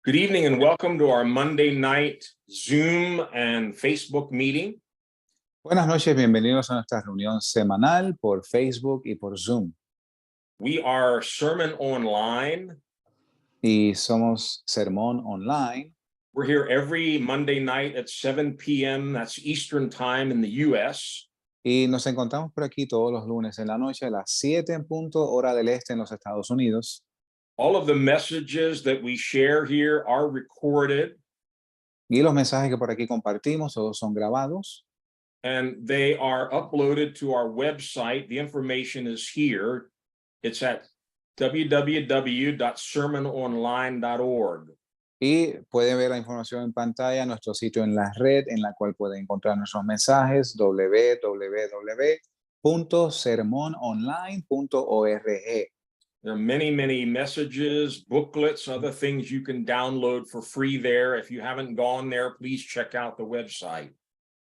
Good evening and welcome to our Monday night Zoom and Facebook meeting. Buenas noches, bienvenidos a nuestra reunión semanal por Facebook y por Zoom. We are Sermon Online. Y somos Sermón Online. We're here every Monday night at 7 p.m. That's Eastern Time in the U.S. Y nos encontramos por aquí todos los lunes en la noche a las 7 en punto, hora del este en los Estados Unidos. All of the messages that we share here are recorded. Y los mensajes que por aquí compartimos todos son grabados. And they are uploaded to our website. The information is here. It's at www.sermononline.org. Y pueden ver la información en pantalla en nuestro sitio en la red, en la cual pueden encontrar nuestros mensajes, www.sermononline.org. There are many, many messages, booklets, other things you can download for free there. If you haven't gone there, please check out the website.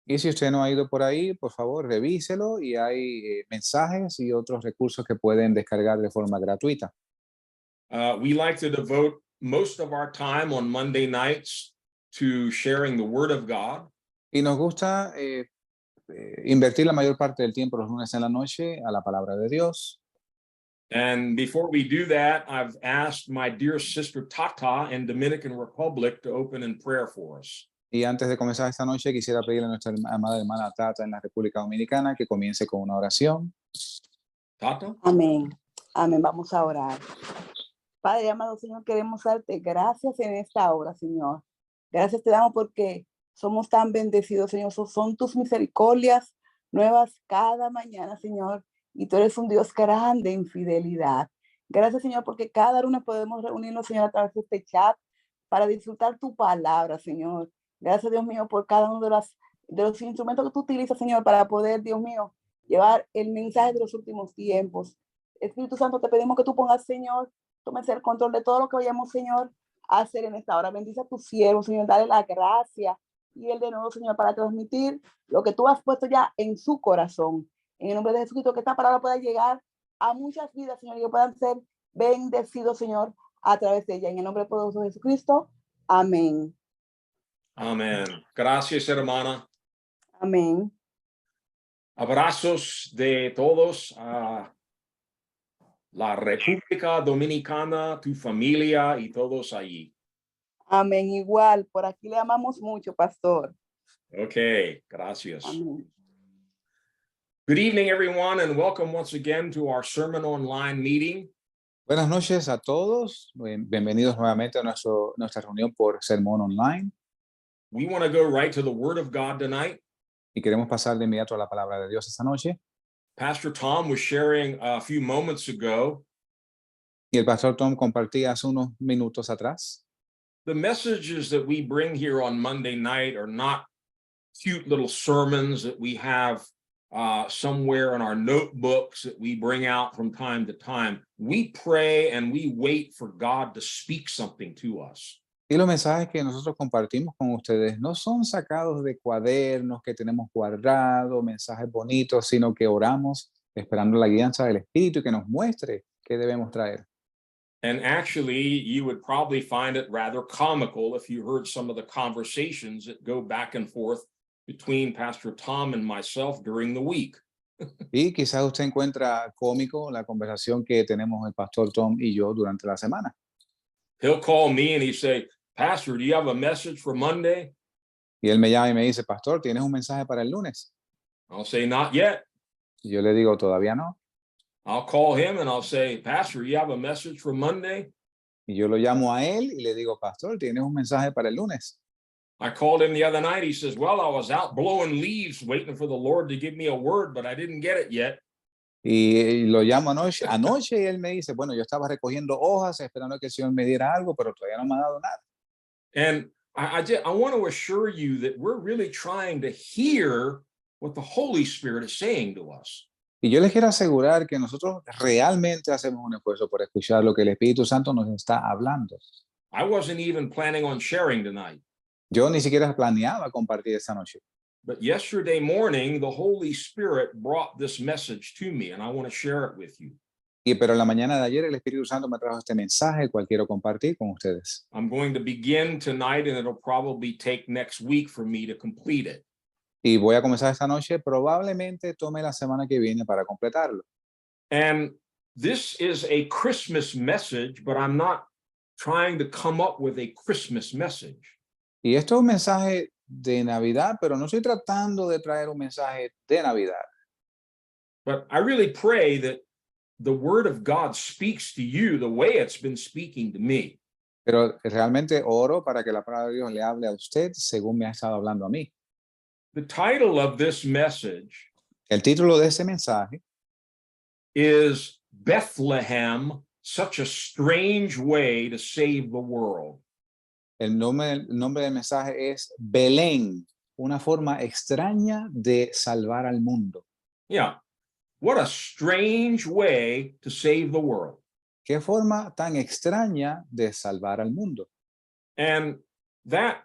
Y si usted no ha ido por ahí, por favor, revíselo y hay mensajes y otros recursos que pueden descargar de forma gratuita. We like to devote most of our time on Monday nights to sharing the Word of God. Y nos gusta invertir la mayor parte del tiempo los lunes en la noche a la palabra de Dios. And before we do that, I've asked my dear sister Tata in Dominican Republic to open in prayer for us. Y antes de comenzar esta noche, quisiera pedirle a nuestra amada hermana Tata en la República Dominicana que comience con una oración. Tata? Amén. Amén. Vamos a orar. Padre amado Señor, queremos darte gracias en esta hora, Señor. Gracias te damos porque somos tan bendecidos, Señor. Son tus misericordias nuevas cada mañana, Señor. Y tú eres un Dios grande en fidelidad. Gracias, Señor, porque cada lunes podemos reunirnos, Señor, a través de este chat para disfrutar tu palabra, Señor. Gracias, Dios mío, por cada uno de los instrumentos que tú utilizas, Señor, para poder, Dios mío, llevar el mensaje de los últimos tiempos. Espíritu Santo, te pedimos que tú pongas, Señor, tomes el control de todo lo que vayamos, Señor, a hacer en esta hora. Bendice a tu siervo, Señor, dale la gracia y el de nuevo, Señor, para transmitir lo que tú has puesto ya en su corazón. En el nombre de Jesucristo, que esta palabra pueda llegar a muchas vidas, Señor, y que puedan ser bendecidos, Señor, a través de ella. En el nombre poderoso de Jesucristo. Amén. Amén. Gracias, hermana. Amén. Abrazos de todos a la República Dominicana, tu familia y todos allí. Amén. Igual, por aquí le amamos mucho, pastor. Okay, gracias. Amén. Good evening, everyone, and welcome once again to our Sermon Online meeting. Buenas noches a todos. Bienvenidos nuevamente a nuestra reunión por Sermón Online. We want to go right to the Word of God tonight. Y queremos pasar de inmediato a la palabra de Dios esta noche. Pastor Tom was sharing a few moments ago. Y el pastor Tom compartía hace unos minutos atrás. The messages that we bring here on Monday night are not cute little sermons that we have somewhere in our notebooks that we bring out from time to time. We pray and we wait for God to speak something to us. Y los mensajes que nosotros compartimos con ustedes no son sacados de cuadernos que tenemos guardados, mensajes bonitos, sino que oramos esperando la guianza del Espíritu y que nos muestre qué debemos traer. And actually, you would probably find it rather comical if you heard some of the conversations that go back and forth between Pastor Tom and myself during the week. Y quizás usted encuentra cómico la conversación que tenemos el pastor Tom y yo durante la semana. He'll call me and he'd say, Pastor, do you have a message for Monday? Y él me llama y me dice, pastor, ¿tienes un mensaje para el lunes? I'll say, not yet. Y yo le digo, todavía no. I'll call him and I'll say, Pastor, you have a message for Monday? Y yo lo llamo a él y le digo, pastor, ¿tienes un mensaje para el lunes? I called him the other night. He says, well, I was out blowing leaves waiting for the Lord to give me a word, but I didn't get it yet. Y lo llamo anoche y él me dice, bueno, yo estaba recogiendo hojas esperando que el Señor me diera algo, pero todavía no me ha dado nada. And I want to assure you that we're really trying to hear what the Holy Spirit is saying to us. Y yo les quiero asegurar que nosotros realmente hacemos un esfuerzo por escuchar lo que el Espíritu Santo nos está hablando. I wasn't even planning on sharing tonight. Yo ni siquiera planeaba compartir esta noche. But yesterday morning, the Holy Spirit brought this message to me, and I want to share it with you. Pero en la mañana de ayer el Espíritu Santo me trajo este mensaje, el cual quiero compartir con ustedes. I'm going to begin tonight, and it'll probably take next week for me to complete it. Y voy a comenzar esta noche, probablemente tome la semana que viene para completarlo. And this is a Christmas message, but I'm not trying to come up with a Christmas message. Y esto es un mensaje de Navidad, pero no estoy tratando de traer un mensaje de Navidad. But I really pray that the Word of God speaks to you the way it's been speaking to me. Pero realmente oro para que la palabra de Dios le hable a usted según me ha estado hablando a mí. The title of this message El título de ese mensaje is Bethlehem, Such a Strange Way to Save the World. el nombre del mensaje es Belén, una forma extraña de salvar al mundo. Yeah. What a strange way to save the world. Qué forma tan extraña de salvar al mundo. And that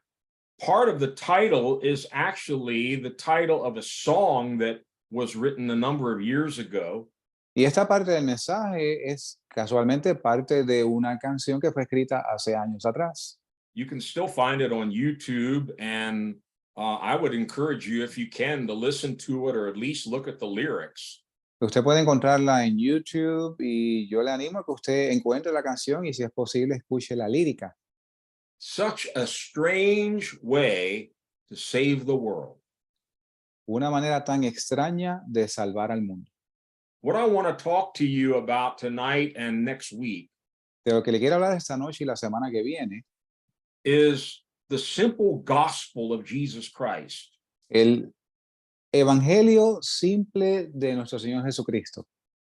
part of the title is actually the title of a song that was written a number of years ago. Y esta parte del mensaje es casualmente parte de una canción que fue escrita hace años atrás. You can still find it on YouTube, and I would encourage you, if you can, to listen to it or at least look at the lyrics. Usted puede encontrarla en YouTube y yo le animo a que usted encuentre la canción y si es posible escuche la lírica. Such a strange way to save the world. Una manera tan extraña de salvar al mundo. What I want to talk to you about tonight and next week De lo que le quiero hablar esta noche y la semana que viene is the simple gospel of Jesus Christ. el evangelio simple de nuestro Señor Jesucristo.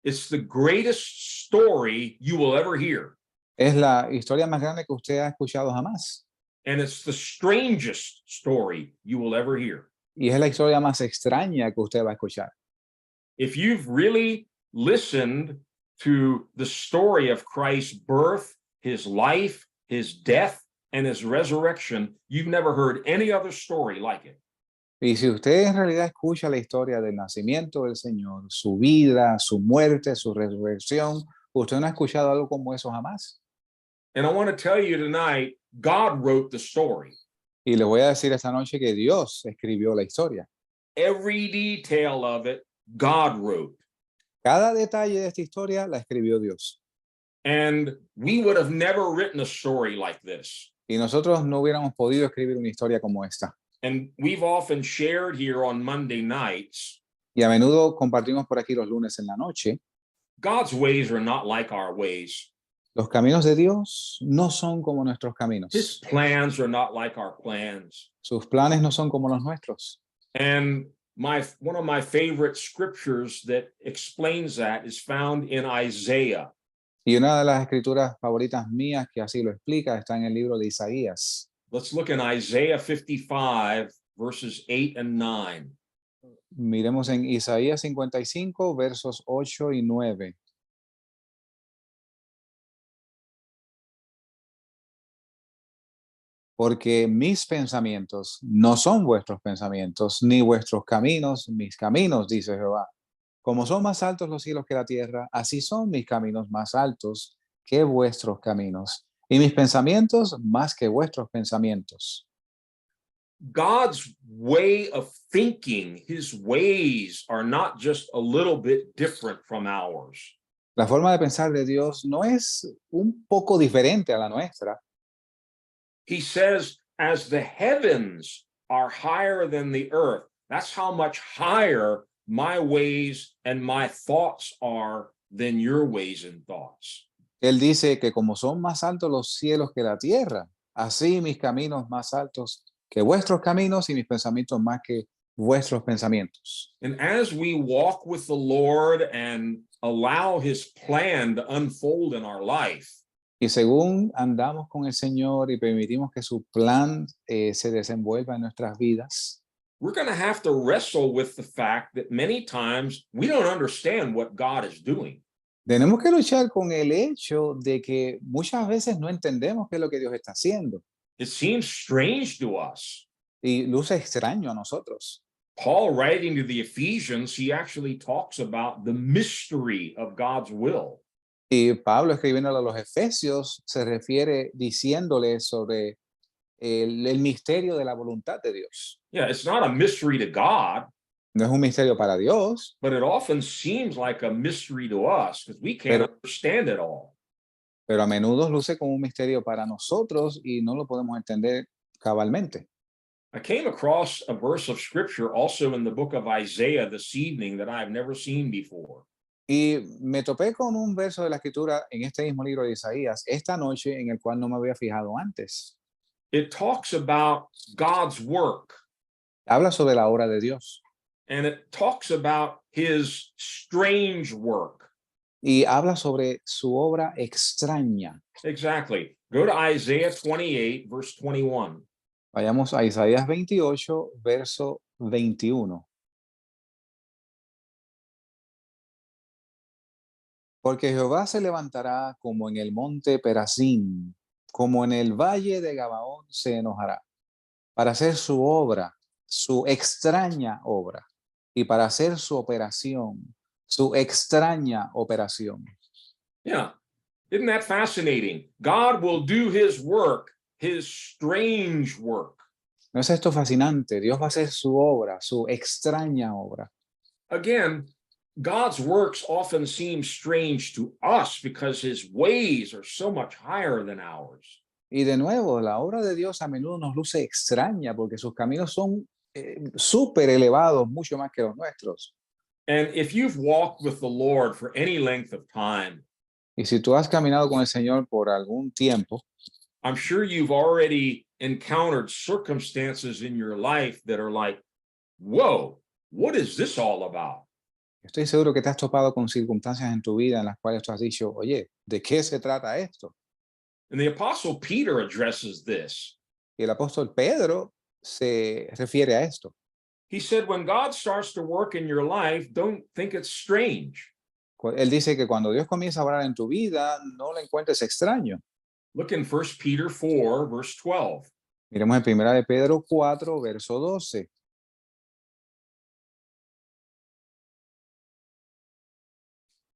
It's the greatest story you will ever hear. Es la historia más grande que usted ha escuchado jamás. And it's the strangest story you will ever hear. Y es la historia más extraña que usted va a escuchar. If you've really listened to the story of Christ's birth, his life, his death, and his resurrection, you've never heard any other story like it. Y si usted en realidad escucha la historia del nacimiento del Señor, su vida, su muerte, su resurrección, usted no ha escuchado algo como eso jamás. And I want to tell you tonight, God wrote the story. Y le voy a decir esta noche que Dios escribió la historia. Every detail of it, God wrote. Cada detalle de esta historia la escribió Dios. And we would have never written a story like this. Y nosotros no hubiéramos podido escribir una historia como esta. And we've often shared here on Monday nights, Y a menudo compartimos por aquí los lunes en la noche. God's ways are not like our ways. Los caminos de Dios no son como nuestros caminos. His plans are not like our plans. Sus planes no son como los nuestros. And one of my favorite scriptures that explains that is found in Isaiah. Y una de las escrituras favoritas mías que así lo explica está en el libro de Isaías. Let's look in Isaiah 55, verses 8 and 9. Miremos en Isaías 55, versos 8 y 9. Porque mis pensamientos no son vuestros pensamientos, ni vuestros caminos, mis caminos, dice Jehová. Como son más altos los cielos que la tierra, así son mis caminos más altos que vuestros caminos, y mis pensamientos más que vuestros pensamientos. God's way of thinking, his ways are not just a little bit different from ours. La forma de pensar de Dios no es un poco diferente a la nuestra. He says, as the heavens are higher than the earth, that's how much higher my ways and my thoughts are than your ways and thoughts. Él dice que como son más altos los cielos que la tierra, así mis caminos más altos que vuestros caminos y mis pensamientos más que vuestros pensamientos. And as we walk with the Lord and allow his plan to unfold in our life, Y según andamos con el Señor y permitimos que su plan se desenvuelva en nuestras vidas, we're going to have to wrestle with the fact that many times we don't understand what God is doing. tenemos que luchar con el hecho de que muchas veces no entendemos qué es lo que Dios está haciendo It seems strange to us. y luce extraño a nosotros. Paul, writing to the Ephesians, he actually talks about the mystery of God's will. Y Pablo escribiéndole a los Efesios se refiere diciéndole sobre el misterio de la voluntad de Dios. Yeah, it's not a mystery to God, No es un misterio para Dios, but it often seems like a mystery to us because we can't understand it all. pero a menudo luce como un misterio para nosotros y no lo podemos entender cabalmente. I came across a verse of scripture also in the book of Isaiah this evening that I've never seen before. Y me topé con un verso de la escritura en este mismo libro de Isaías esta noche en el cual no me había fijado antes. It talks about God's work, Habla sobre la obra de Dios and it talks about his strange work. y habla sobre su obra extraña. Exactly. Go to Isaiah 28, verse 21. Vayamos a Isaías 28, verso 21. Porque Jehová se levantará como en el monte Perazín, como en el valle de Gabaón se enojará, para hacer su obra, su extraña obra, y para hacer su operación, su extraña operación. Yeah. Isn't that fascinating? God will do his work, his strange work. ¿No es esto fascinante? Dios va a hacer su obra, su extraña obra. Again, God's works often seem strange to us because his ways are so much higher than ours. Y de nuevo, la obra de Dios a menudo nos luce extraña porque sus caminos son súper elevados, mucho más que los nuestros. And if you've walked with the Lord for any length of time, Y si tú has caminado con el Señor por algún tiempo, I'm sure you've already encountered circumstances in your life that are like, whoa, what is this all about? estoy seguro que te has topado con circunstancias en tu vida en las cuales tú has dicho, oye, ¿de qué se trata esto? And the Apostle Peter addresses this. Y el apóstol Pedro se refiere a esto. He said, when God starts to work in your life, don't think it's strange. Él dice que cuando Dios comienza a obrar en tu vida, no lo encuentres extraño. Look in 1 Peter 4, verse 12. Miremos en 1 de Pedro 4, verso 12.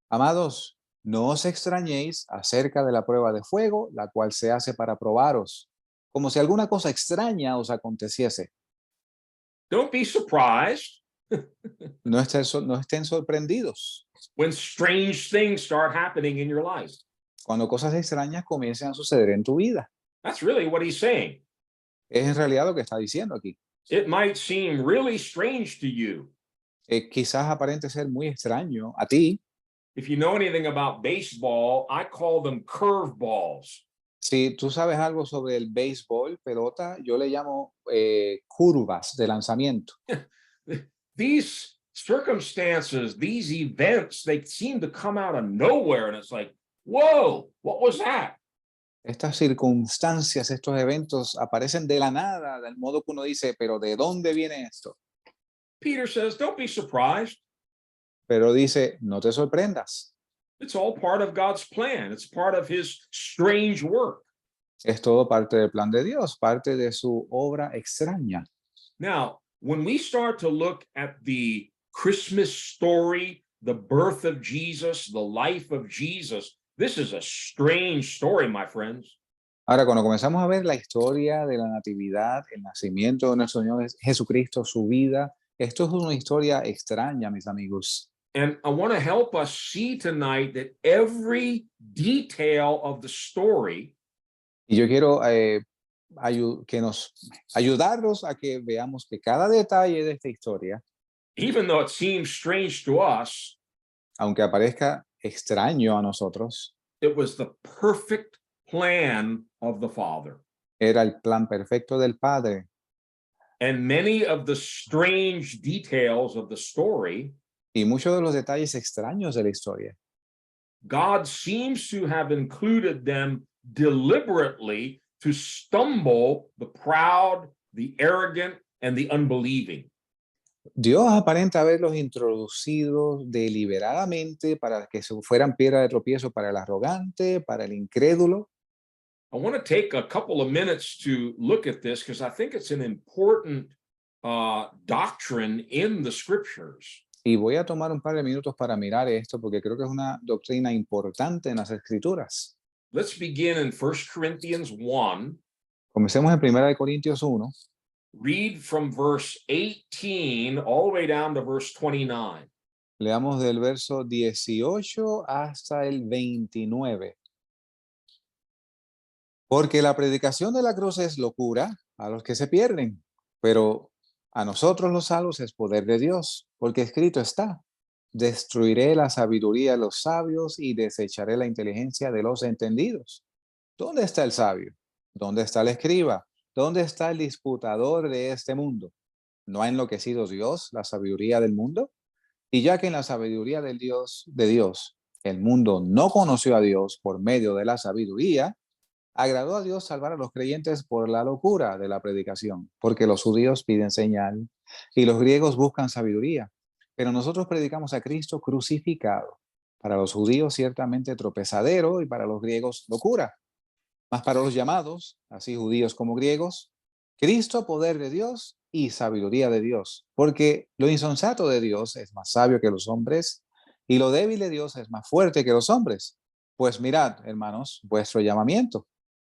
Amados, no os extrañéis acerca de la prueba de fuego, la cual se hace para probaros, como si alguna cosa extraña os aconteciese. Don't be surprised No estén sorprendidos when strange things start happening in your life. cuando cosas extrañas comiencen a suceder en tu vida. That's really what he's saying. Es en realidad lo que está diciendo aquí. It might seem really strange to you. Quizás aparente ser muy extraño a ti. If you know anything about baseball, I call them curveballs. Si tú sabes algo sobre el béisbol, pelota, yo le llamo curvas de lanzamiento. These circumstances, these events, they seem to come out of nowhere. And it's like, whoa, what was that? Estas circunstancias, estos eventos aparecen de la nada, del modo que uno dice, pero ¿de dónde viene esto? Peter says, don't be surprised. Pero dice, no te sorprendas. It's all part of God's plan. It's part of his strange work. Es todo parte del plan de Dios, parte de su obra extraña. Now, when we start to look at the Christmas story, the birth of Jesus, the life of Jesus, this is a strange story, my friends. Ahora, cuando comenzamos a ver la historia de la natividad, el nacimiento de nuestro Señor Jesucristo, su vida, esto es una historia extraña, mis amigos. And I want to help us see tonight that every detail of the story Y yo quiero ayudarlos a que veamos que cada detalle de esta historia, even though it seems strange to us, aunque aparezca extraño a nosotros, it was the perfect plan of the Father. era el plan perfecto del Padre. and many of the strange details of the story, Y muchos de los detalles extraños de la historia, God seems to have included them deliberately to stumble the proud, the arrogant, and the unbelieving. Dios aparenta haberlos introducido deliberadamente para que fueran piedra de tropiezo para el arrogante, para el incrédulo. I want to take a couple of minutes to look at this because I think it's an important doctrine in the scriptures. Y voy a tomar un par de minutos para mirar esto porque creo que es una doctrina importante en las Escrituras. Let's begin in 1 Corinthians 1. Comencemos en 1 Corintios 1. Read from verse 18 all the way down to verse 29. Leamos del verso 18 hasta el 29. Porque la predicación de la cruz es locura a los que se pierden, pero a nosotros los salvos es poder de Dios, porque escrito está: destruiré la sabiduría de los sabios y desecharé la inteligencia de los entendidos. ¿Dónde está el sabio? ¿Dónde está el escriba? ¿Dónde está el disputador de este mundo? ¿No ha enloquecido Dios la sabiduría del mundo? Y ya que en la sabiduría de Dios, el mundo no conoció a Dios por medio de la sabiduría, agradó a Dios salvar a los creyentes por la locura de la predicación, porque los judíos piden señal y los griegos buscan sabiduría. Pero nosotros predicamos a Cristo crucificado, para los judíos ciertamente tropezadero y para los griegos locura. Mas para los llamados, así judíos como griegos, Cristo poder de Dios y sabiduría de Dios, porque lo insensato de Dios es más sabio que los hombres y lo débil de Dios es más fuerte que los hombres. Pues mirad, hermanos, vuestro llamamiento,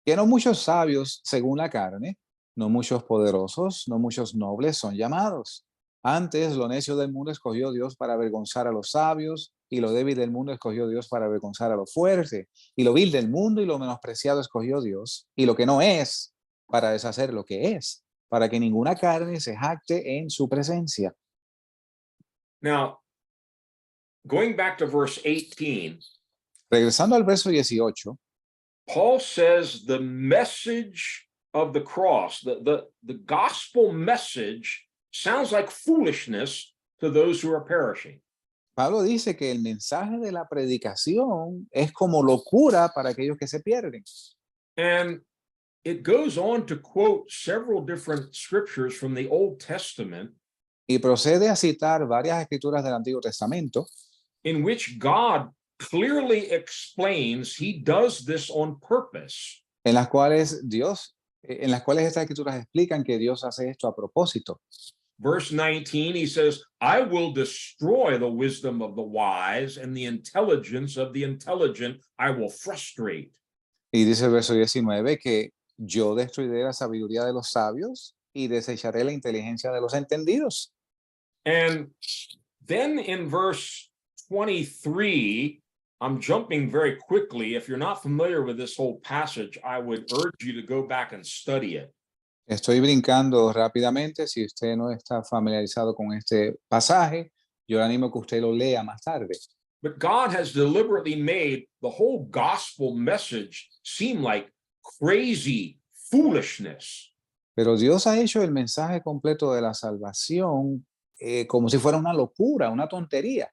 que no muchos sabios según la carne, no muchos poderosos, no muchos nobles son llamados. Antes lo necio del mundo escogió Dios para avergonzar a los sabios, y lo débil del mundo escogió Dios para avergonzar a lo fuerte, y lo vil del mundo y lo menospreciado escogió Dios, y lo que no es, para deshacer lo que es, para que ninguna carne se jacte en su presencia. Now, going back to verse 18, Regresando al verso 18, Paul says the message of the cross, the gospel message, sounds like foolishness to those who are perishing. Pablo dice que el mensaje de la predicación es como locura para aquellos que se pierden. And it goes on to quote several different scriptures from the Old Testament Y procede a citar varias escrituras del Antiguo Testamento in which God clearly explains he does this on purpose. en las cuales estas escrituras explican que Dios hace esto a propósito. Verse 19, he says, I will destroy the wisdom of the wise and the intelligence of the intelligent I will frustrate. Y dice el verso 19 que yo destruiré la sabiduría de los sabios y desecharé la inteligencia de los entendidos. And then in verse 23, I'm jumping very quickly. If you're not familiar with this whole passage, I would urge you to go back and study it. Estoy brincando rápidamente. Si usted no está familiarizado con este pasaje, yo le animo a que usted lo lea más tarde. But God has deliberately made the whole gospel message seem like crazy foolishness. Pero Dios ha hecho el mensaje completo de la salvación como si fuera una locura, una tontería.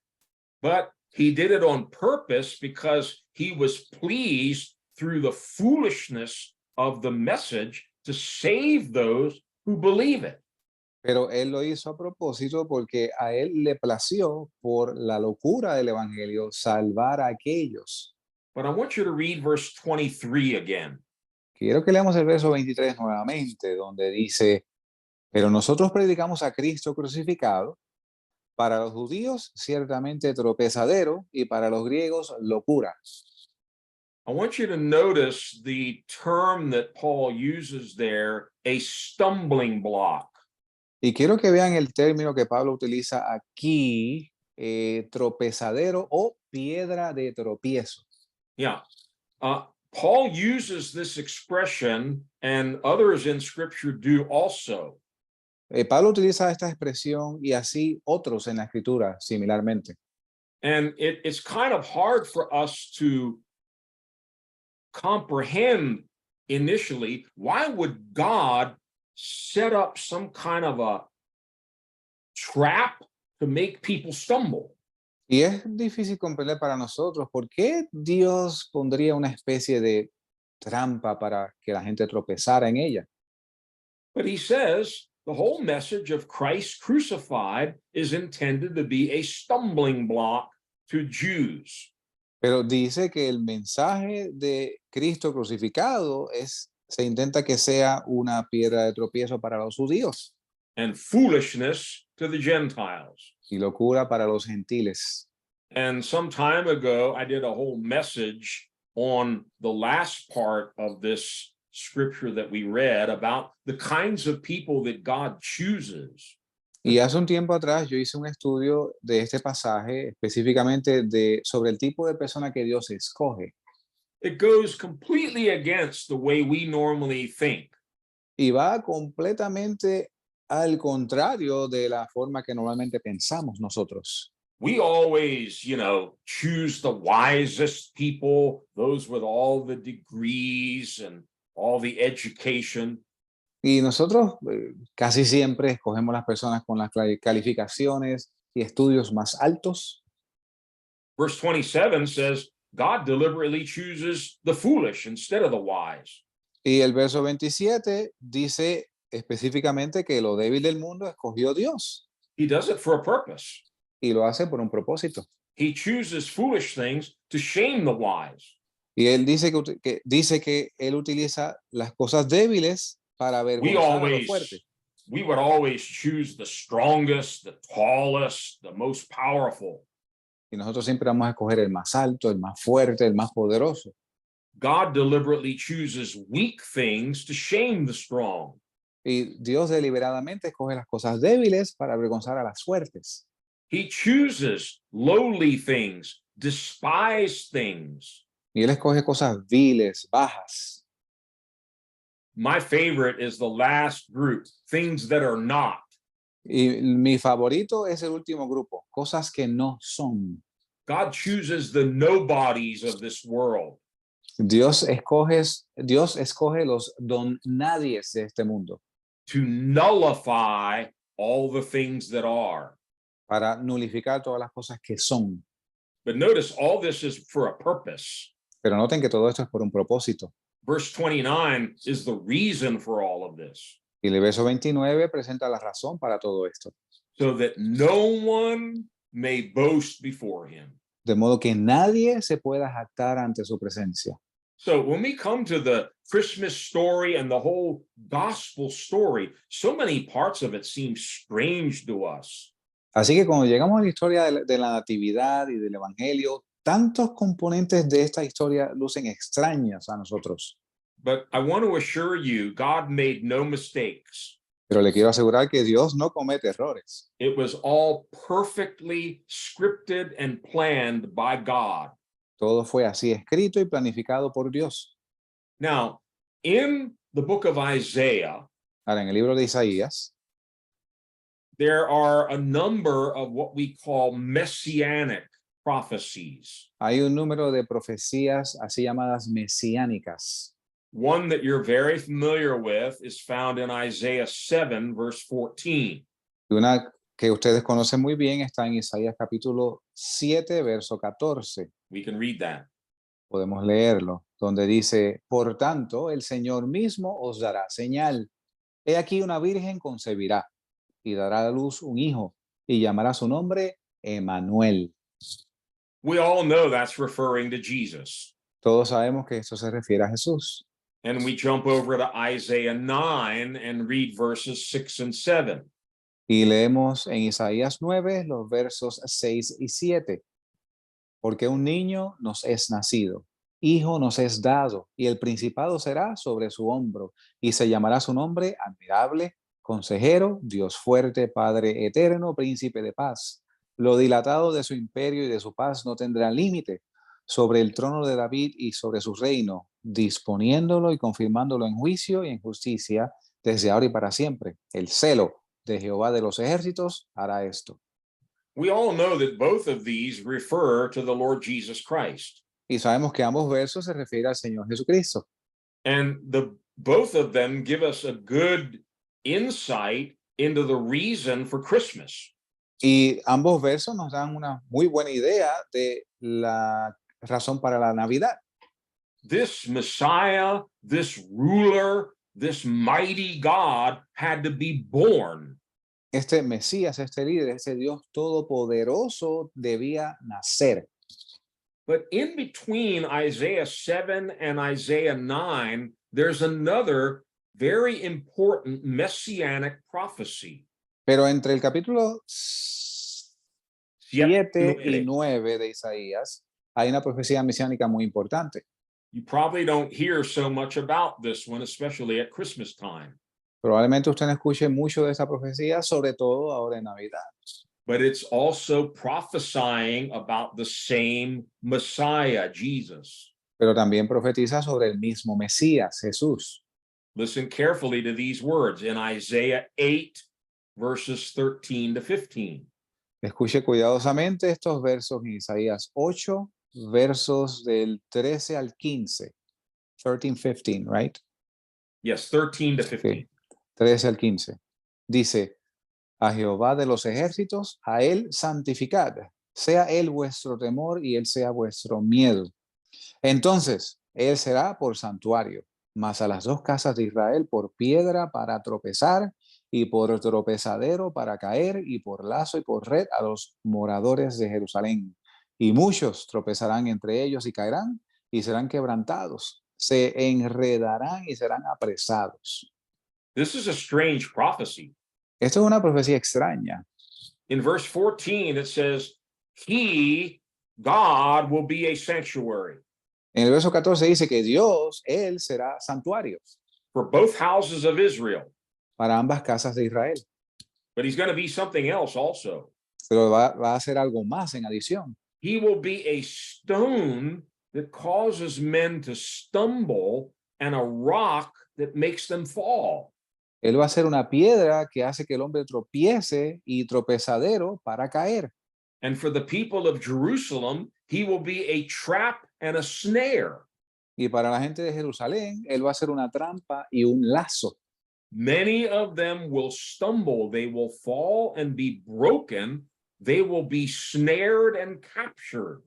But he did it on purpose because he was pleased through the foolishness of the message to save those who believe it. Pero él lo hizo a propósito porque a él le plació por la locura del evangelio salvar a aquellos. But I want you to read verse 23 again. Quiero que leamos el verso 23 nuevamente, donde dice: pero nosotros predicamos a Cristo crucificado, para los judíos ciertamente tropezadero y para los griegos locura. I want you to notice the term that Paul uses there, a stumbling block. Y quiero que vean el término que Pablo utiliza aquí, tropezadero o piedra de tropiezo. Yeah. Paul uses this expression, and others in Scripture do also. Pablo utiliza esta expresión y así otros en la escritura similarmente. And it's kind of hard for us to comprehend initially, why would God set up some kind of a trap to make people stumble? Y es difícil comprender para nosotros por qué Dios pondría una especie de trampa para que la gente tropezara en ella. But he says the whole message of Christ crucified is intended to be a stumbling block to Jews. Pero dice que el mensaje de Cristo crucificado se intenta que sea una piedra de tropiezo para los judíos And foolishness to the Gentiles. y locura para los gentiles. And some time ago, I did a whole message on the last part of this scripture that we read about the kinds of people that God chooses. Y hace un tiempo atrás yo hice un estudio de este pasaje, específicamente sobre el tipo de persona que Dios escoge. It goes completely against the way we normally think. Y va completamente al contrario de la forma que normalmente pensamos nosotros. We always, choose the wisest people, those with all the degrees and all the education. Y nosotros casi siempre escogemos las personas con las calificaciones y estudios más altos. Verse 27 says, God deliberately chooses the foolish instead of the wise. Y el verso 27 dice específicamente que lo débil del mundo escogió Dios He does it for a purpose. y lo hace por un propósito. He chooses foolish things to shame the wise. Y él dice dice que él utiliza las cosas débiles para avergonzar a los fuertes. We would always choose the strongest, the tallest, the most powerful. Y nosotros siempre vamos a escoger el más alto, el más fuerte, el más poderoso. God deliberately chooses weak things to shame the strong. Y Dios deliberadamente escoge las cosas débiles para avergonzar a las fuertes. He chooses lowly things, despised things. Y él escoge cosas viles, bajas. My favorite is the last group, things that are not. Y mi favorito es el último grupo, cosas que no son. God chooses the nobodies of this world. Dios escoge los don nadies de este mundo To nullify all the things that are. para nulificar todas las cosas que son. But notice all this is for a purpose. Pero noten que todo esto es por un propósito. Verse 29 is the reason for all of this. Y el verso 29 presenta la razón para todo esto. So that no one may boast before him. De modo que nadie se pueda jactar ante su presencia. So when we come to the Christmas story and the whole gospel story, so many parts of it seem strange to us. Así que cuando llegamos a la historia de la Natividad y del Evangelio, tantos componentes de esta historia lucen extraños a nosotros. But I want to assure you, God made no mistakes. Pero le quiero asegurar que Dios no comete errores. It was all perfectly scripted and planned by God. Todo fue así escrito y planificado por Dios. Now, in the book of Isaiah, Ahora, en el libro de Isaías, there are a number of what we call messianic prophecies. hay un número de profecías así llamadas mesiánicas. One that you're very familiar with is found in Isaiah 7, verse 14. Y una que ustedes conocen muy bien está en Isaías capítulo 7, verso 14. We can read that. Podemos leerlo, donde dice, por tanto, el Señor mismo os dará señal. He aquí una virgen concebirá y dará a luz un hijo y llamará su nombre Emmanuel. We all know that's referring to Jesus. Todos sabemos que esto se refiere a Jesús. And we jump over to Isaiah 9 and read verses 6 and 7. Y leemos en Isaías 9 los versos 6 y 7. Porque un niño nos es nacido, hijo nos es dado, y el principado será sobre su hombro, y se llamará su nombre admirable, consejero, Dios fuerte, Padre eterno, príncipe de paz. Lo dilatado de su imperio y de su paz no tendrá límite sobre el trono de David y sobre su reino, disponiéndolo y confirmándolo en juicio y en justicia desde ahora y para siempre. El celo de Jehová de los ejércitos hará esto. We all know that both of these refer to the Lord Jesus Christ. Y sabemos que ambos versos se refieren al Señor Jesucristo. And both of them give us a good insight into the reason for Christmas. Y ambos versos nos dan una muy buena idea de la razón para la Navidad. This Messiah, this ruler, this mighty God had to be born. Este Mesías, este líder, este Dios todopoderoso debía nacer. But in between Isaiah 7 and Isaiah 9, there's another very important messianic prophecy. Pero entre el capítulo 7 y 9. 9 de Isaías hay una profecía mesiánica muy importante. You probably don't hear so much about this one, especially at Christmas time. Probablemente usted no escuche mucho de esta profecía, sobre todo ahora en Navidad. But it's also prophesying about the same Messiah, Jesus. Pero también profetiza sobre el mismo Mesías, Jesús. Listen carefully to these words in Isaiah 8, verses 13 to 15. Escuche cuidadosamente estos versos en Isaías 8, versos del 13 al 15. 13, 15, right? Yes, 13 to 15. Okay. 13 al 15. Dice, a Jehová de los ejércitos, a él santificad, sea él vuestro temor y él sea vuestro miedo. Entonces, él será por santuario, mas a las dos casas de Israel por piedra para tropezar y por tropezadero para caer y por lazo y por red a los moradores de Jerusalén. Y muchos tropezarán entre ellos y caerán y serán quebrantados, se enredarán y serán apresados. This is a strange prophecy. Esto es una profecía extraña. In verse 14, it says, He, God, will be a sanctuary En el verso 14 dice que Dios, él será santuario for both houses of Israel. para ambas casas de Israel. But he's going to be something else also. Pero va a hacer algo más en adición. He will be a stone that causes men to stumble and a rock that makes them fall. Él va a ser una piedra que hace que el hombre tropiece y tropezadero para caer. And for the people of Jerusalem, he will be a trap and a snare. Y para la gente de Jerusalén, él va a ser una trampa y un lazo. Many of them will stumble, they will fall and be broken, they will be snared and captured.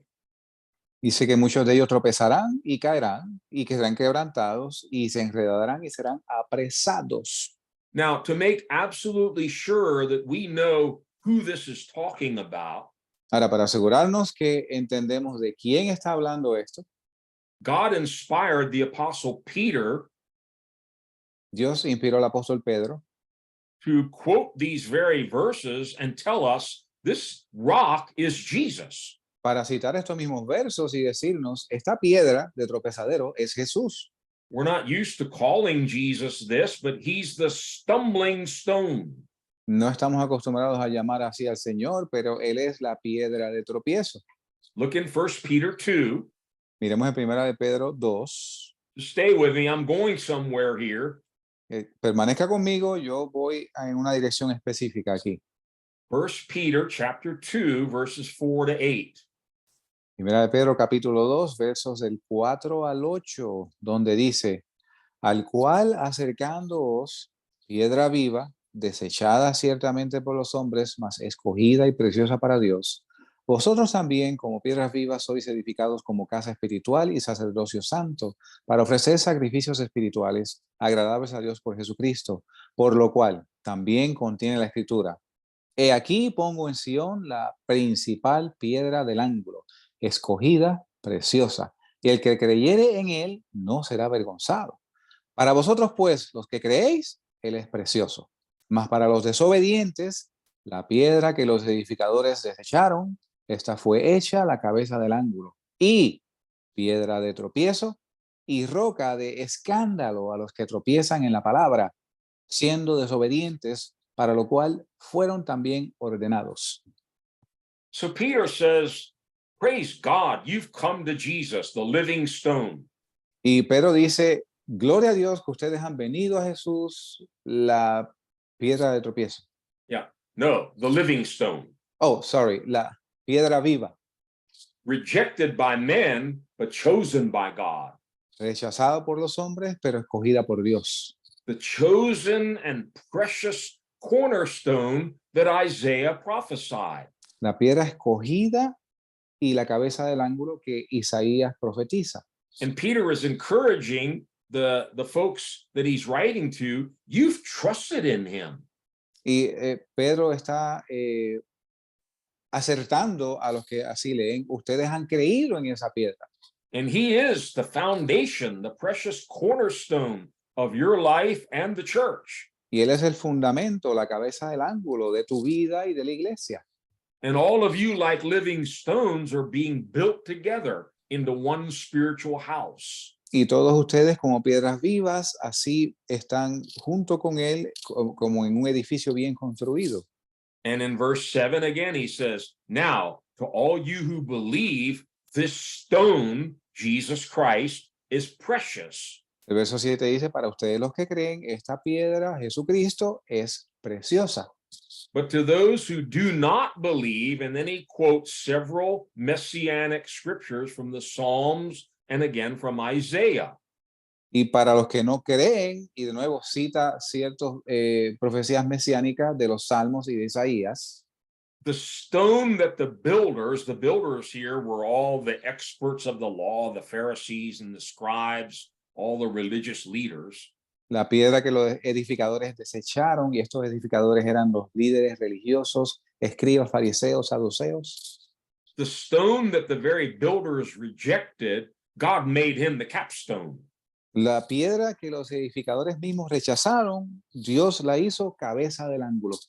Dice que muchos de ellos tropezarán y caerán y que serán quebrantados y se enredarán y serán apresados. Now, to make absolutely sure that we know who this is talking about, Ahora, para asegurarnos que entendemos de quién está hablando esto, God inspired the apostle Peter Dios inspiró al apóstol Pedro to quote these very verses and tell us this rock is Jesus. para citar estos mismos versos y decirnos, esta piedra de tropezadero es Jesús. We're not used to calling Jesus this, but he's the stumbling stone. No estamos acostumbrados a llamar así al Señor, pero Él es la piedra de tropiezo. Look in 1 Peter 2. Miremos en primera de Pedro 2. Stay with me, I'm going somewhere here. Permanezca conmigo, yo voy en una dirección específica aquí. 1 Peter chapter 2, verses 4 to 8. Primera de Pedro capítulo 2, versos del 4 al 8, donde dice, al cual acercándoos, piedra viva, desechada ciertamente por los hombres, mas escogida y preciosa para Dios, vosotros también, como piedras vivas, sois edificados como casa espiritual y sacerdocio santo, para ofrecer sacrificios espirituales agradables a Dios por Jesucristo, por lo cual también contiene la Escritura. He aquí pongo en Sión la principal piedra del ángulo, escogida, preciosa, y el que creyere en él no será avergonzado. Para vosotros, pues, los que creéis, él es precioso. Mas para los desobedientes, la piedra que los edificadores desecharon, esta fue hecha la cabeza del ángulo, y piedra de tropiezo y roca de escándalo a los que tropiezan en la palabra, siendo desobedientes, para lo cual fueron también ordenados. So Peter says, praise God, you've come to Jesus, the living stone. Y Pedro dice, gloria a Dios que ustedes han venido a Jesús, la piedra de tropiezo. Yeah, no, the living stone. Oh, sorry, la piedra viva, Rejected by men, but chosen by God. rechazada por los hombres, pero escogida por Dios. the chosen and precious cornerstone that Isaiah prophesied. La piedra escogida y la cabeza del ángulo que Isaías profetiza. And Peter is encouraging the folks that he's writing to, you've trusted in him. Y Pedro está acertando a los que así leen, ustedes han creído en esa piedra. And he is the foundation, the precious cornerstone of your life and the church. Y él es el fundamento, la cabeza del ángulo de tu vida y de la iglesia. And all of you, like living stones, are being built together into one spiritual house. Y todos ustedes como piedras vivas, así están junto con él como en un edificio bien construido. And in verse 7 again, he says, now to all you who believe, this stone, Jesus Christ, is precious. El verso 7 dice, para ustedes los que creen, esta piedra, Jesucristo, es preciosa. But to those who do not believe, and then he quotes several messianic scriptures from the Psalms and again from Isaiah. Y para los que no creen, y de nuevo cita ciertas profecías mesiánicas de los Salmos y de Isaías. The stone that the builders here were all the experts of the law, the Pharisees and the scribes, all the religious leaders. La piedra que los edificadores desecharon, y estos edificadores eran los líderes religiosos, escribas, fariseos, saduceos. The stone that the very builders rejected, God made him the capstone. La piedra que los edificadores mismos rechazaron, Dios la hizo cabeza del ángulo.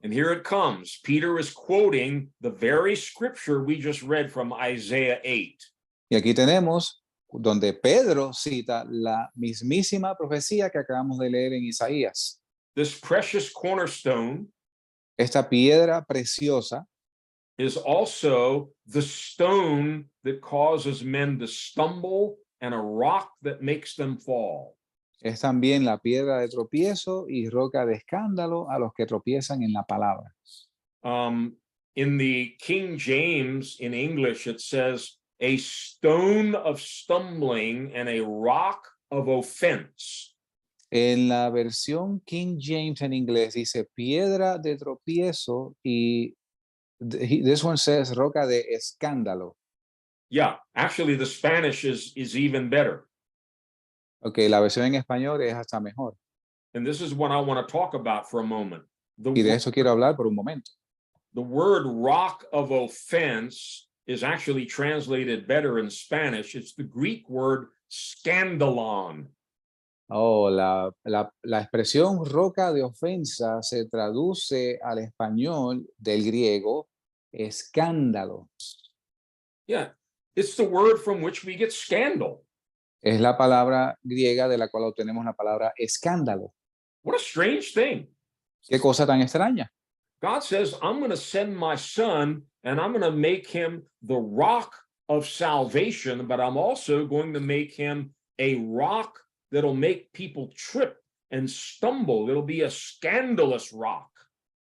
And here it comes. Peter is quoting the very scripture we just read from Isaiah 8. Y aquí tenemos donde Pedro cita la mismísima profecía que acabamos de leer en Isaías. This precious cornerstone Esta piedra preciosa is also the stone that causes men to stumble and a rock that makes them fall. es también la piedra de tropiezo y roca de escándalo a los que tropiezan en la palabra. In the King James, in English, it says a stone of stumbling and a rock of offense. En la versión King James en inglés dice piedra de tropiezo y this one says roca de escándalo. Yeah, actually the Spanish is even better. Ok, la versión en español es hasta mejor. And this is what I want to talk about for a moment. Y de eso quiero hablar por un momento. The word rock of offense is actually translated better in Spanish. It's the Greek word scandalon. Oh, la expresión roca de ofensa se traduce al español del griego escándalo. Yeah, it's the word from which we get scandal. Es la palabra griega de la cual obtenemos la palabra escándalo. What a strange thing. Qué cosa tan extraña. God says, I'm going to send my son and I'm going to make him the rock of salvation, but I'm also going to make him a rock that'll make people trip and stumble. It'll be a scandalous rock.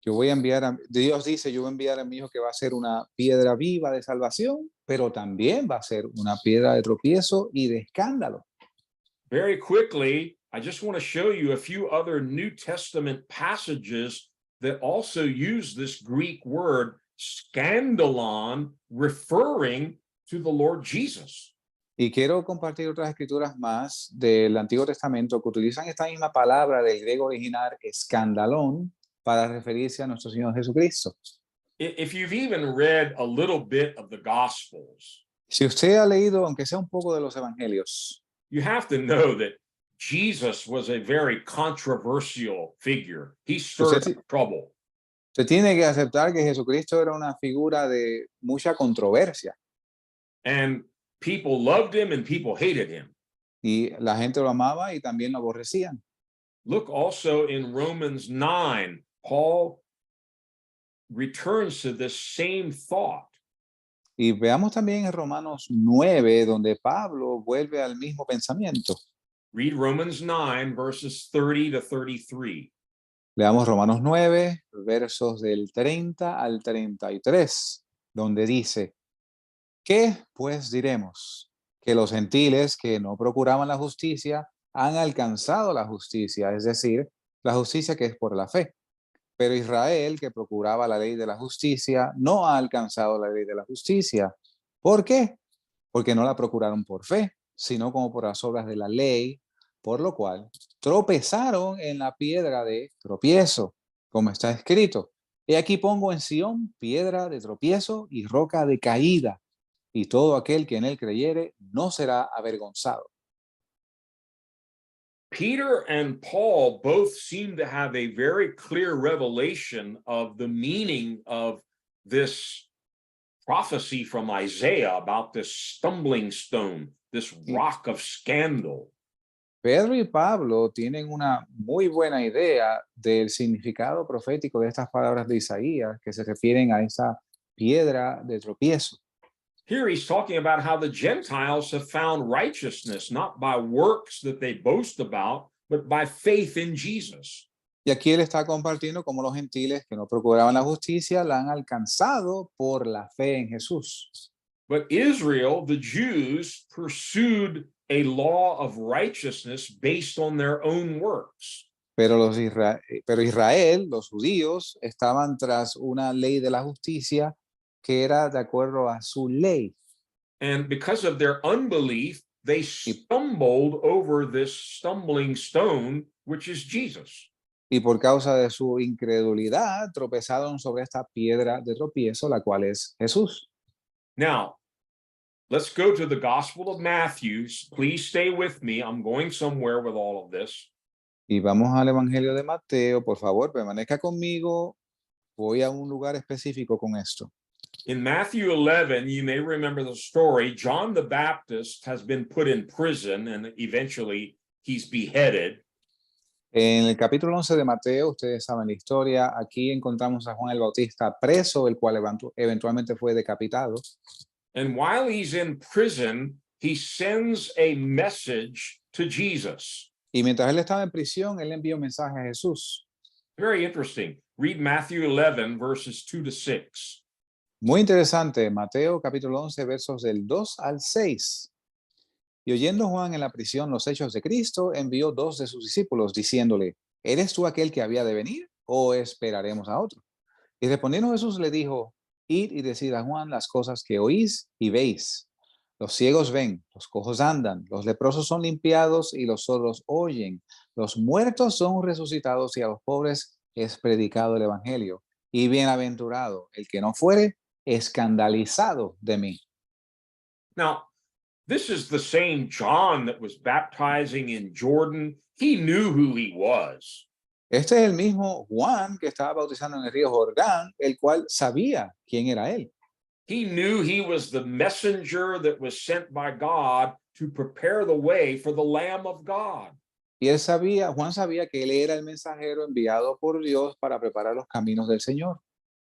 Dios dice, yo voy a enviar a mi hijo que va a ser una piedra viva de salvación, pero también va a ser una piedra de tropiezo y de escándalo. Very quickly, I just want to show you a few other New Testament passages that also use this Greek word scandalon, referring to the Lord Jesus. Y quiero compartir otras escrituras más del Antiguo Testamento que utilizan esta misma palabra del griego original escandalón para referirse a nuestro Señor Jesucristo. If you've even read a little bit of the Gospels, Si usted ha leído, aunque sea un poco de los evangelios, you have to know that Jesus was a very controversial figure. He stirred up trouble. usted tiene que aceptar que Jesucristo era una figura de mucha controversia. And people loved him and people hated him. Y la gente lo amaba y también lo aborrecían. Look also in Romans 9, Paul returns to this same thought. Y veamos también en Romanos 9, donde Pablo vuelve al mismo pensamiento. Read Romans 9, verses 30 to 33. Leamos Romanos 9, versos del 30 al 33, donde dice, ¿qué pues diremos? Que los gentiles que no procuraban la justicia han alcanzado la justicia, es decir, la justicia que es por la fe. Pero Israel, que procuraba la ley de la justicia, no ha alcanzado la ley de la justicia. ¿Por qué? Porque no la procuraron por fe, sino como por las obras de la ley, por lo cual tropezaron en la piedra de tropiezo, como está escrito. He aquí pongo en Sión piedra de tropiezo y roca de caída, y todo aquel que en él creyere no será avergonzado. Peter and Paul both seem to have a very clear revelation of the meaning of this prophecy from Isaiah about this stumbling stone, this rock of scandal. Pedro y Pablo tienen una muy buena idea del significado profético de estas palabras de Isaías que se refieren a esa piedra de tropiezo. Here he's talking about how the Gentiles have found righteousness, not by works that they boast about, but by faith in Jesus. Y aquí él está compartiendo cómo los gentiles que no procuraban la justicia la han alcanzado por la fe en Jesús. But Israel, the Jews, pursued a law of righteousness based on their own works. Pero Israel, los judíos, estaban tras una ley de la justicia que era de acuerdo a su ley. And because of their unbelief, they stumbled over this stumbling stone, which is Jesus. Y por causa de su incredulidad, tropezaron sobre esta piedra de tropiezo, la cual es Jesús. Now, let's go to the Gospel of Matthew. Please stay with me. I'm going somewhere with all of this. Y vamos al Evangelio de Mateo, por favor, permanezca conmigo. Voy a un lugar específico con esto. In Matthew 11, you may remember the story. John the Baptist has been put in prison and eventually he's beheaded. En el capítulo 11 de Mateo, ustedes saben la historia, aquí encontramos a Juan el Bautista preso, el cual eventualmente fue decapitado. And while he's in prison, he sends a message to Jesus. Y mientras él estaba en prisión, él envió un mensaje a Jesús. Very interesting. Read Matthew 11, verses 2 to 6. Muy interesante, Mateo capítulo 11, versos del 2 al 6. Y oyendo Juan en la prisión los hechos de Cristo, envió 2 de sus discípulos, diciéndole, ¿eres tú aquel que había de venir, o esperaremos a otro? Y respondiendo Jesús le dijo, id y decid a Juan las cosas que oís y veis. Los ciegos ven, los cojos andan, los leprosos son limpiados y los sordos oyen. Los muertos son resucitados y a los pobres es predicado el evangelio. Y bienaventurado el que no fuere escandalizado de mí. Now, this is the same John that was baptizing in Jordan. He knew who he was. Este es el mismo Juan que estaba bautizando en el río Jordán, el cual sabía quién era él. He knew he was the messenger that was sent by God to prepare the way for the Lamb of God. Y Juan sabía que él era el mensajero enviado por Dios para preparar los caminos del Señor.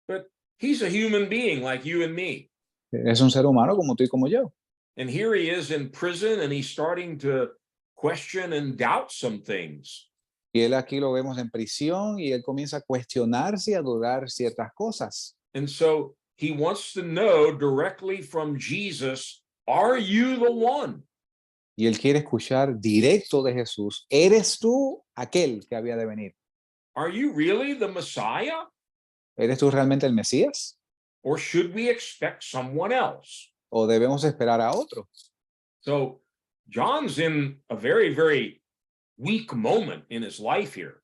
But he's a human being like you and me. Es un ser humano como tú y como yo. And here he is in prison and he's starting to question and doubt some things. Y él aquí lo vemos en prisión y él comienza a cuestionarse y a dudar ciertas cosas. And so he wants to know directly from Jesus, are you the one? Y él quiere escuchar directo de Jesús, ¿eres tú aquel que había de venir? Are you really the Messiah? ¿Eres tú realmente el Mesías? Or should we expect someone else? ¿O debemos esperar a otro? So John's in a very, very weak moment in his life here.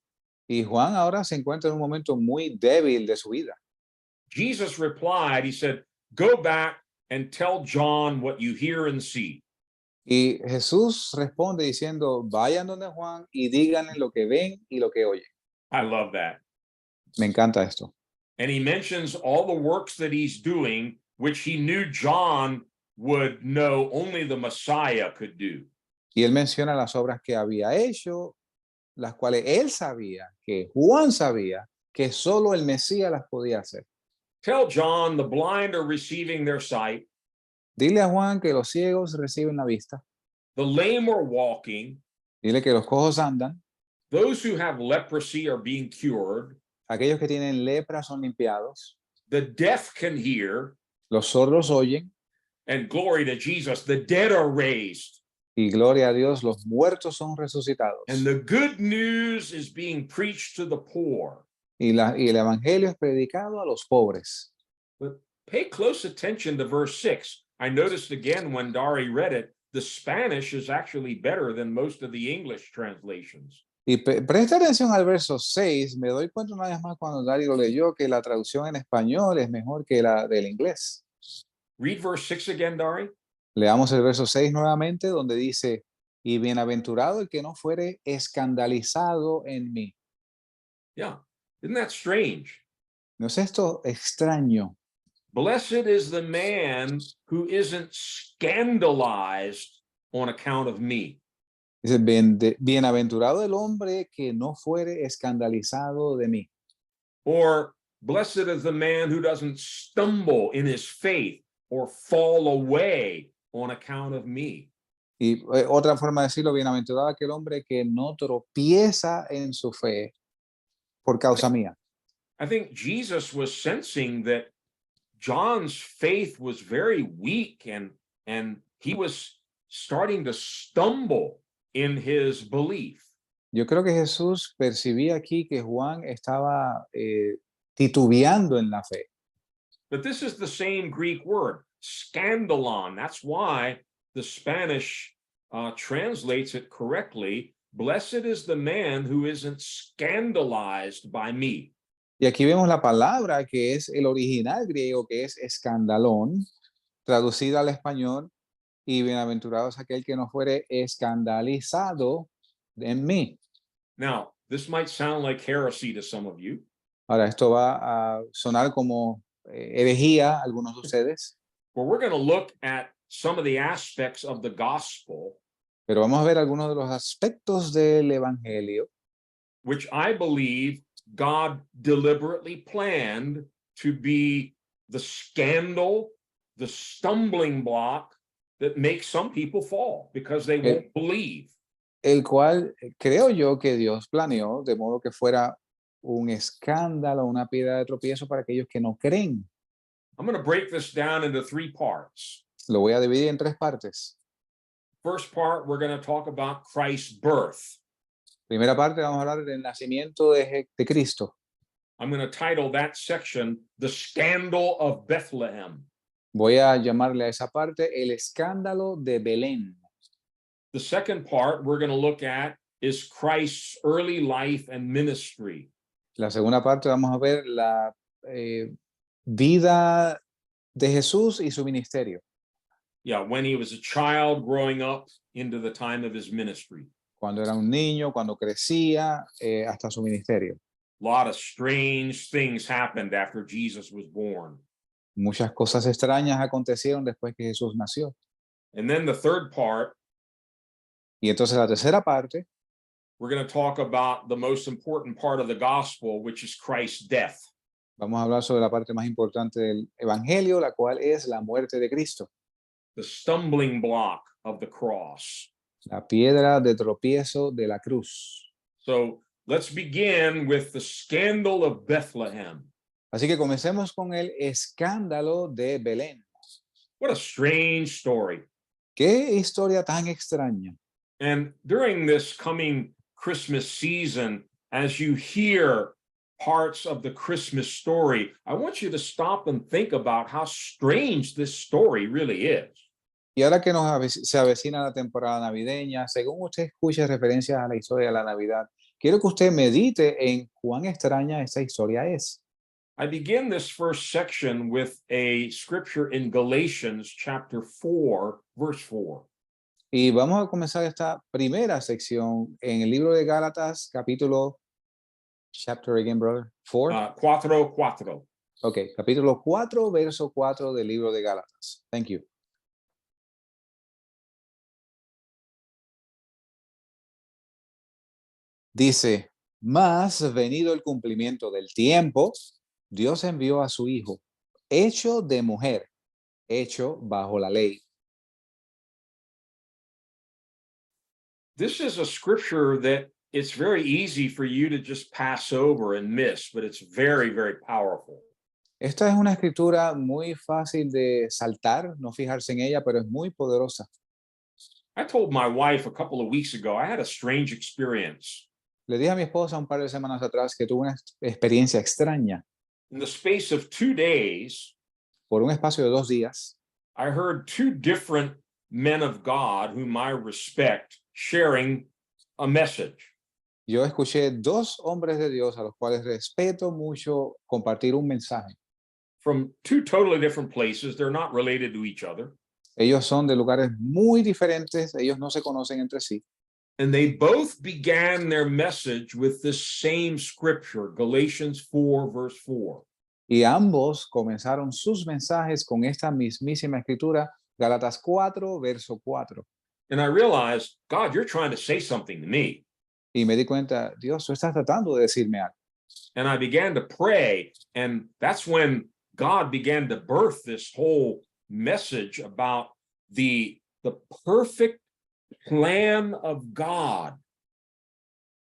Y Juan ahora se encuentra en un momento muy débil de su vida. Jesus replied, he said, go back and tell John what you hear and see. Y Jesús responde diciendo, vayan donde Juan y díganle lo que ven y lo que oyen. I love that. Me encanta esto. And he mentions all the works that he's doing, which he knew John would know only the Messiah could do. Y él menciona las obras que había hecho, las cuales él sabía, que Juan sabía, que solo el Mesías las podía hacer. Tell John the blind are receiving their sight, Dile a Juan que los ciegos reciben la vista. the lame are walking, Dile que los cojos andan. those who have leprosy are being cured, Aquellos que tienen lepra son limpiados. the deaf can hear, Los sordos oyen. and glory to Jesus, the dead are raised. Y gloria a Dios, los muertos son resucitados. And the good news is being preached to the poor. Y el evangelio es predicado a los pobres. But pay close attention to verse 6. I noticed again when Dari read it, the Spanish is actually better than most of the English translations. Y presta atención al verso 6. Me doy cuenta una vez más cuando Dario lo leyó que la traducción en español es mejor que la del inglés. Read verse 6 again, Dari. Leamos el verso 6 nuevamente, donde dice, y bienaventurado el que no fuere escandalizado en mí. Yeah. Isn't that strange? ¿No es esto extraño? Blessed is the man who isn't scandalized on account of me. Dice, bienaventurado el hombre que no fuere escandalizado de mí. Or blessed is the man who doesn't stumble in his faith or fall away on account of me. Y otra forma de decirlo, bienaventurado aquel hombre que no tropieza en su fe por causa mía. I think Jesus was sensing that John's faith was very weak and he was starting to stumble in his belief. Yo creo que Jesús percibía aquí que Juan estaba titubeando en la fe. But this is the same Greek word, scandalon. That's why the Spanish translates it correctly. Blessed is the man who isn't scandalized by me. Y aquí vemos la palabra que es el original griego, que es escandalón, traducida al español, y bienaventurado es aquel que no fuere escandalizado en mí. Now, this might sound like heresy to some of you, Ahora, esto va a sonar como herejía a algunos de ustedes, but we're going to look at some of the aspects of the gospel, pero vamos a ver algunos de los aspectos del evangelio which I believe God deliberately planned to be the scandal, the stumbling block that makes some people fall because they won't believe. el cual creo yo que Dios planeó de modo que fuera un escándalo, una piedra de tropiezo para aquellos que no creen. I'm going to break this down into 3 parts. Lo voy a dividir en 3 partes. First part, we're going to talk about Christ's birth. Primera parte, vamos a hablar del nacimiento de Cristo. I'm going to title that section, The Scandal of Bethlehem. Voy a llamarle a esa parte el escándalo de Belén. The second part we're going to look at is Christ's early life and ministry. La segunda parte vamos a ver la vida de Jesús y su ministerio. Yeah, when he was a child growing up into the time of his ministry. Cuando era un niño, cuando crecía, hasta su ministerio. A lot of strange things happened after Jesus was born. Muchas cosas extrañas acontecieron después que Jesús nació. And then the third part, Y entonces la tercera parte, we're going to talk about the most important part of the gospel, which is Christ's death. vamos a hablar sobre la parte más importante del evangelio, la cual es la muerte de Cristo. The stumbling block of the cross. La piedra de tropiezo de la cruz. So let's begin with the scandal of Bethlehem. Así que comencemos con el escándalo de Belén. What a strange story. Qué historia tan extraña. And during this coming Christmas season, as you hear parts of the Christmas story, I want you to stop and think about how strange this story really is. Y ahora que se avecina la temporada navideña, según usted escuche referencias a la historia de la Navidad, quiero que usted medite en cuán extraña esta historia es. I begin this first section with a scripture in Galatians chapter 4, verse 4. Y vamos a comenzar esta primera sección en el libro de Gálatas, capítulo, chapter again, brother, 4. 4:4. Ok, capítulo 4, verso 4 del libro de Gálatas. Thank you. Dice, mas venido el cumplimiento del tiempo, Dios envió a su Hijo, hecho de mujer, hecho bajo la ley. This is a scripture that it's very easy for you to just pass over and miss, but it's very, very powerful. Esta es una escritura muy fácil de saltar, no fijarse en ella, pero es muy poderosa. I told my wife a couple of weeks ago, I had a strange experience. Le dije a mi esposa un par de semanas atrás que tuve una experiencia extraña. In the space of 2 days, Por un espacio de 2 días, I heard two different men of God whom I respect sharing a message. yo escuché 2 hombres de Dios a los cuales respeto mucho compartir un mensaje. From two totally different places. They're not related to each other. Ellos son de lugares muy diferentes, ellos no se conocen entre sí. And they both began their message with this same scripture, Galatians 4, verse 4. Y ambos comenzaron sus mensajes con esta mismísima escritura, Gálatas 4, verso 4. And I realized, God, you're trying to say something to me. Y me di cuenta, Dios, tú estás tratando de decirme algo. And I began to pray. And that's when God began to birth this whole message about the perfect plan of God.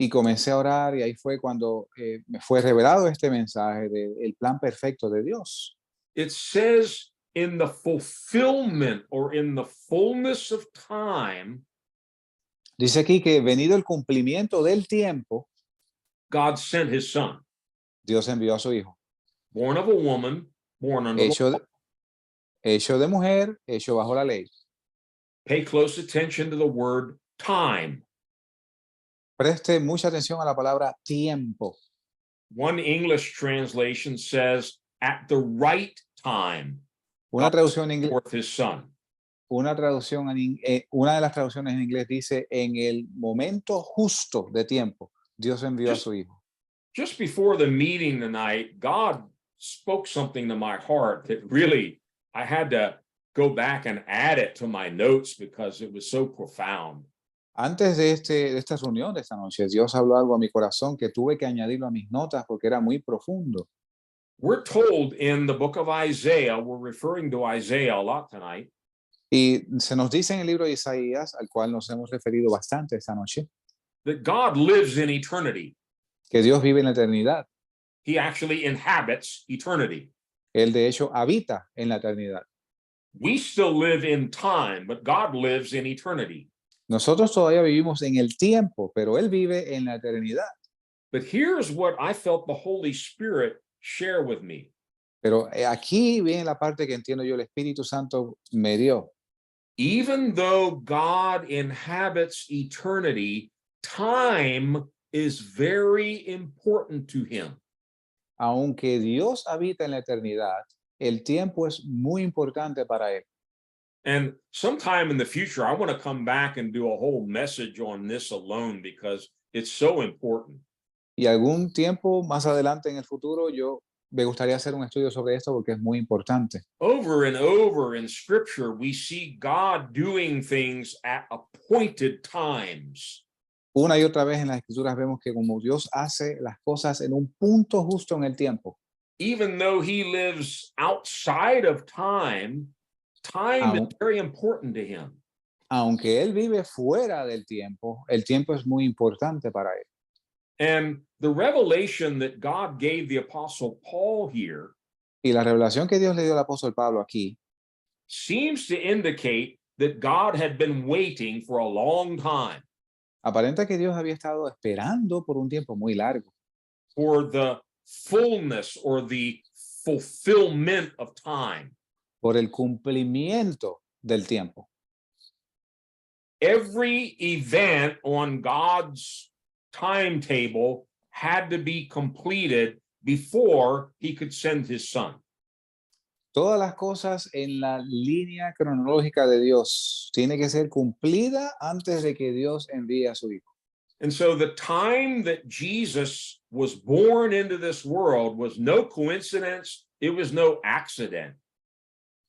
Y comencé a orar y ahí fue cuando me fue revelado este mensaje del plan perfecto de Dios. It says in the fulfillment or in the fullness of time, Dice aquí que venido el cumplimiento del tiempo, God sent his son, Dios envió a su hijo, born of a woman, born under the law. hecho de mujer, hecho bajo la ley. Pay close attention to the word time. Preste mucha atención a la palabra tiempo. One English translation says, at the right time, Una God traducción en inglés, forth his son. una de las traducciones en inglés dice en el momento justo de tiempo, Dios envió a su hijo. Just before the meeting tonight, God spoke something to my heart that really I had to go back and add it to my notes because it was so profound. Antes de esta reunión de esta noche, Dios habló algo a mi corazón que tuve que añadirlo a mis notas porque era muy profundo. We're told in the book of Isaiah, we're referring to Isaiah a lot tonight, Y se nos dice en el libro de Isaías, al cual nos hemos referido bastante esta noche, that God lives in eternity. que Dios vive en la eternidad. He actually inhabits eternity. Él de hecho habita en la eternidad. We still live in time, but God lives in eternity. Nosotros todavía vivimos en el tiempo, pero Él vive en la eternidad. But here's what I felt the Holy Spirit share with me. Pero aquí viene la parte que entiendo yo, el Espíritu Santo me dio. Even though God inhabits eternity, time is very important to him. Aunque Dios habita en la eternidad, el tiempo es muy importante para Él. And sometime in the future, I want to come back and do a whole message on this alone because it's so important. Y algún tiempo más adelante en el futuro, yo me gustaría hacer un estudio sobre esto porque es muy importante. Over and over in scripture, we see God doing things at appointed times. Una y otra vez en las escrituras vemos que como Dios hace las cosas en un punto justo en el tiempo. Even though he lives outside of time, time is very important to him. Aunque Él vive fuera del tiempo, el tiempo es muy importante para Él. And the revelation that God gave the Apostle Paul here Y la revelación que Dios le dio al apóstol Pablo aquí seems to indicate that God had been waiting for a long time aparenta que Dios había estado esperando por un tiempo muy largo for the fullness or the fulfillment of time. por el cumplimiento del tiempo. Every event on God's timetable had to be completed before he could send his son. Todas las cosas en la línea cronológica de Dios tiene que ser cumplida antes de que Dios envíe a su hijo. And so the time that Jesus was born into this world was no coincidence, it was no accident.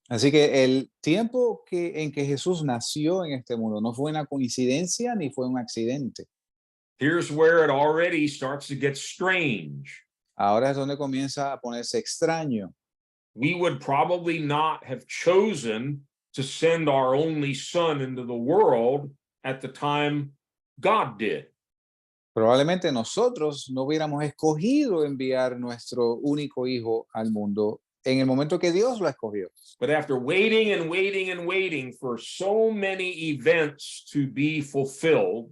Así que el tiempo en que Jesús nació en este mundo no fue una coincidencia ni fue un accidente. Here's where it already starts to get strange. Ahora es donde comienza a ponerse extraño. We would probably not have chosen to send our only son into the world at the time God did. Probablemente nosotros no hubiéramos escogido enviar nuestro único hijo al mundo en el momento que Dios lo escogió. But after waiting and waiting and waiting for so many events to be fulfilled,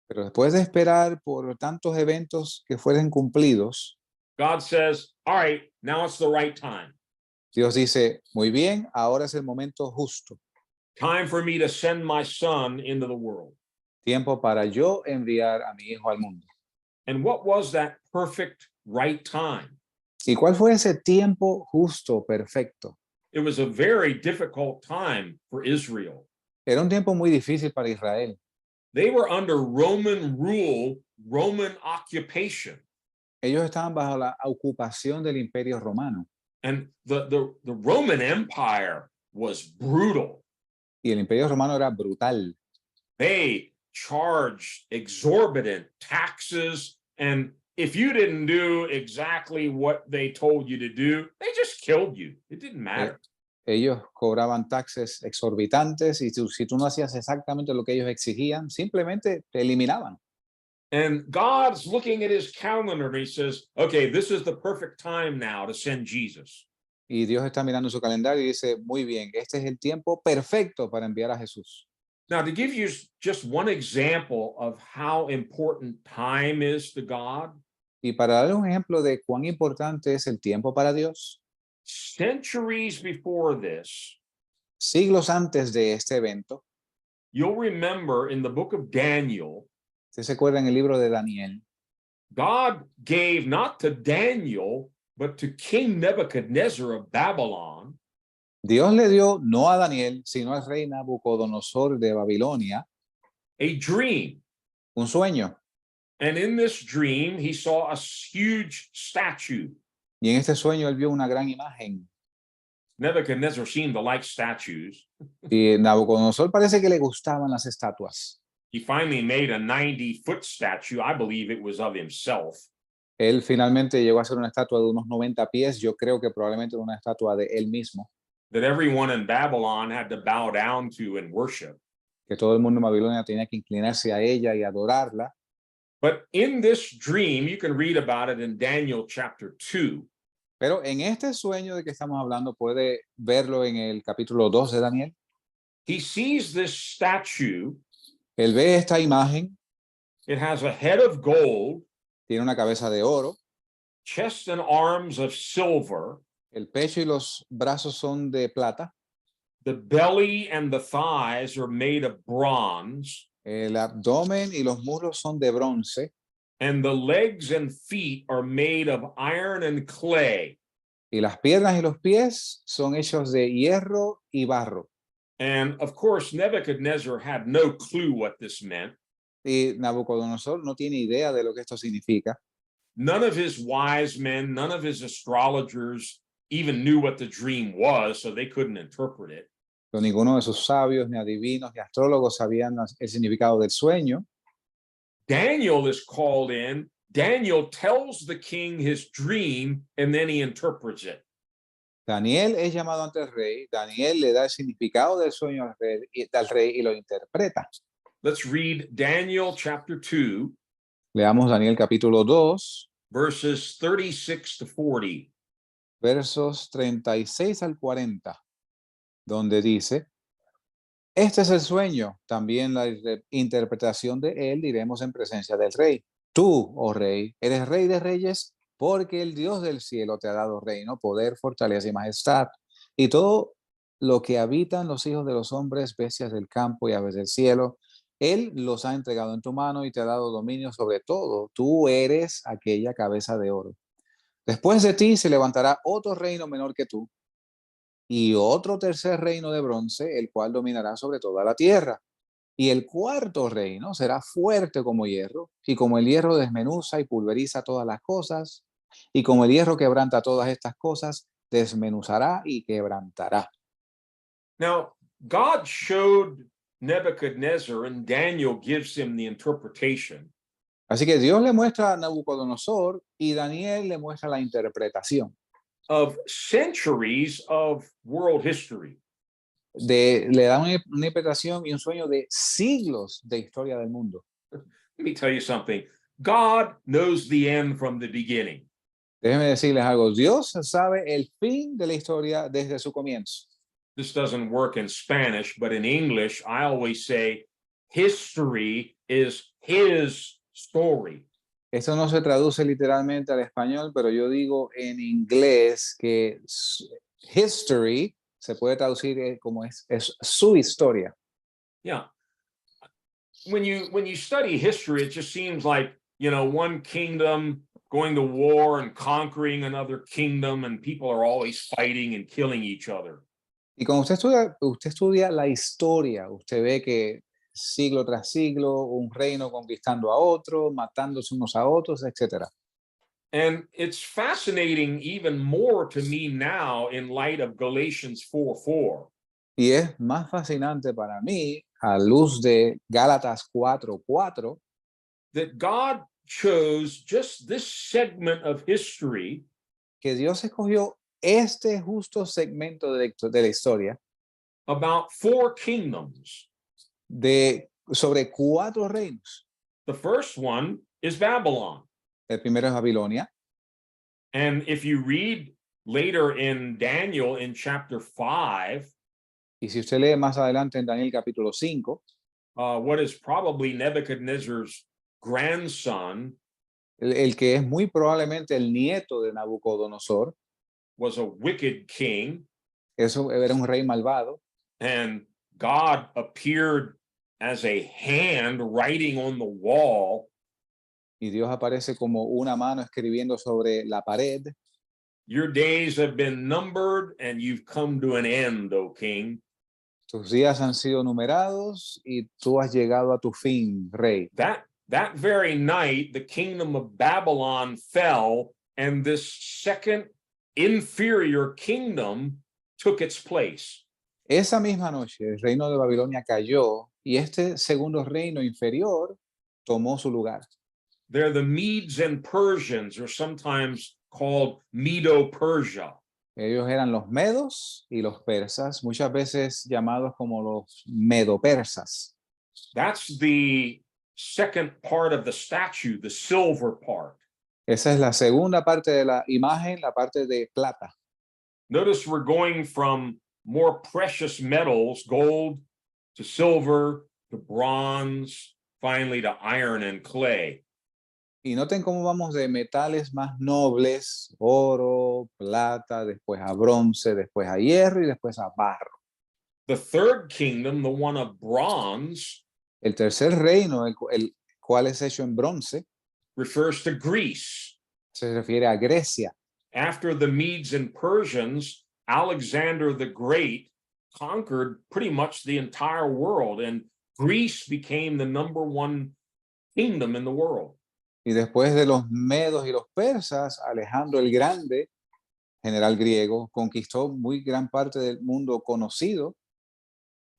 Pero después de esperar por tantos eventos que fueran cumplidos, God says, all right, now it's the right time. Dios dice, muy bien, ahora es el momento justo. Time for me to send my son into the world. Tiempo para yo enviar a mi hijo al mundo. And what was that perfect right time? ¿Y cuál fue ese tiempo justo, perfecto? It was a very difficult time for Israel. Era un tiempo muy difícil para Israel. They were under Roman rule, Roman occupation. Ellos estaban bajo la ocupación del Imperio Romano. And the Roman Empire was brutal. Y el Imperio Romano era brutal. They charged exorbitant taxes. And if you didn't do exactly what they told you to do, they just killed you. It didn't matter. Ellos cobraban taxes exorbitantes y si tú no hacías exactamente lo que ellos exigían, simplemente te eliminaban. And God's looking at his calendar and he says, okay, this is the perfect time now to send Jesus. Y Dios está mirando su calendario y dice, muy bien, este es el tiempo perfecto para enviar a Jesús. Now, to give you just one example of how important time is to God, Y para darle un ejemplo de cuán importante es el tiempo para Dios, centuries before this, siglos antes de este evento, you'll remember in the book of Daniel, ¿usted se acuerda en el libro de Daniel? God gave not to Daniel, but to King Nebuchadnezzar of Babylon, Dios le dio no a Daniel, sino al rey Nabucodonosor de Babilonia, a dream. un sueño. And in this dream, he saw a huge statue. Y en este sueño él vio una gran imagen. Nebuchadnezzar seemed to like statues. Y Nabucodonosor parece que le gustaban las estatuas. He finally made a 90-foot statue. I believe it was of himself. Él finalmente llegó a hacer una estatua de unos 90 pies. Yo creo que probablemente una estatua de él mismo, That everyone in Babylon had to bow down to and worship. que todo el mundo en Babilonia tenía que inclinarse a ella y adorarla. But in this dream, you can read about it in Daniel chapter 2. Pero en este sueño de que estamos hablando, puede verlo en el capítulo 2 de Daniel. He sees this statue. Él ve esta imagen, It has a head of gold, tiene una cabeza de oro, chest and arms of silver, el pecho y los brazos son de plata, the belly and the thighs are made of bronze, el abdomen y los muslos son de bronce, and the legs and feet are made of iron and clay. y las piernas y los pies son hechos de hierro y barro. And of course, Nebuchadnezzar had no clue what this meant. Y Nabucodonosor no tiene idea de lo que esto significa. None of his wise men, none of his astrologers even knew what the dream was, so they couldn't interpret it. Pero ninguno de sus sabios, ni adivinos, ni astrólogos sabían el significado del sueño. Daniel is called in. Daniel tells the king his dream, and then he interprets it. Daniel es llamado ante el rey. Daniel le da el significado del sueño al rey y lo interpreta. Let's read Daniel chapter 2, Leamos Daniel capítulo 2, verses 36 to 40. versos 36 al 40, donde dice, este es el sueño, también la interpretación de él diremos en presencia del rey. Tú, oh rey, eres rey de reyes, porque el Dios del cielo te ha dado reino, poder, fortaleza y majestad. Y todo lo que habitan los hijos de los hombres, bestias del campo y aves del cielo, él los ha entregado en tu mano y te ha dado dominio sobre todo. Tú eres aquella cabeza de oro. Después de ti se levantará otro reino menor que tú y otro tercer reino de bronce, el cual dominará sobre toda la tierra. Y el cuarto reino será fuerte como hierro, y como el hierro desmenuza y pulveriza todas las cosas, y como el hierro quebranta todas estas cosas, desmenuzará y quebrantará. Now, God showed Nebuchadnezzar, and Daniel gives him the interpretation. Así que Dios le muestra a Nabucodonosor y Daniel le muestra la interpretación Of centuries of world history. le da una interpretación y un sueño de siglos de historia del mundo. Let me tell you something. God knows the end from the beginning. Déjenme decirles algo. Dios sabe el fin de la historia desde su comienzo. This doesn't work in Spanish, but in English, I always say history is his story. Esto no se traduce literalmente al español, pero yo digo en inglés que history se puede traducir como es su historia. Yeah. When you study history, it just seems like, one kingdom going to war and conquering another kingdom, and people are always fighting and killing each other. Y cuando usted estudia la historia, usted ve que siglo tras siglo, un reino conquistando a otro, matándose unos a otros, etc. And it's fascinating even more to me now in light of Galatians 4:4. Y es más fascinante para mí, a luz de Gálatas 4:4, That God chose just this segment of history que Dios escogió este justo segmento de la historia about 4 kingdoms. sobre 4 reinos. The first one is Babylon. El primero es Babilonia. And if you read later in Daniel in chapter 5, Y si usted lee más adelante en Daniel capítulo 5, what is probably Nebuchadnezzar's grandson el que es muy probablemente el nieto de Nabucodonosor, was a wicked king, eso era un rey malvado, and God appeared as a hand writing on the wall. y Dios aparece como una mano escribiendo sobre la pared. Your days have been numbered and you've come to an end, O king. Tus días han sido numerados y tú has llegado a tu fin, rey. That very night, the kingdom of Babylon fell, and this second inferior kingdom took its place. Esa misma noche el reino de Babilonia cayó y este segundo reino inferior tomó su lugar. They're the Medes and Persians, or sometimes called Medo-Persia. Ellos eran los medos y los persas, muchas veces llamados como los medo-persas. That's the second part of the statue, the silver part. Esa es la segunda parte de la imagen, la parte de plata. Notice we're going from more precious metals, gold to silver to bronze, finally to iron and clay. Y noten cómo vamos de metales más nobles, oro, plata, después a bronce, después a hierro y después a barro. The third kingdom, the one of bronze, El tercer reino, el cual es hecho en bronce, refers to Greece. se refiere a Grecia. After the Medes and Persians, Alexander the Great conquered pretty much the entire world, and Greece became the number one kingdom in the world. Y después de los medos y los persas, Alejandro el Grande, general griego, conquistó muy gran parte del mundo conocido.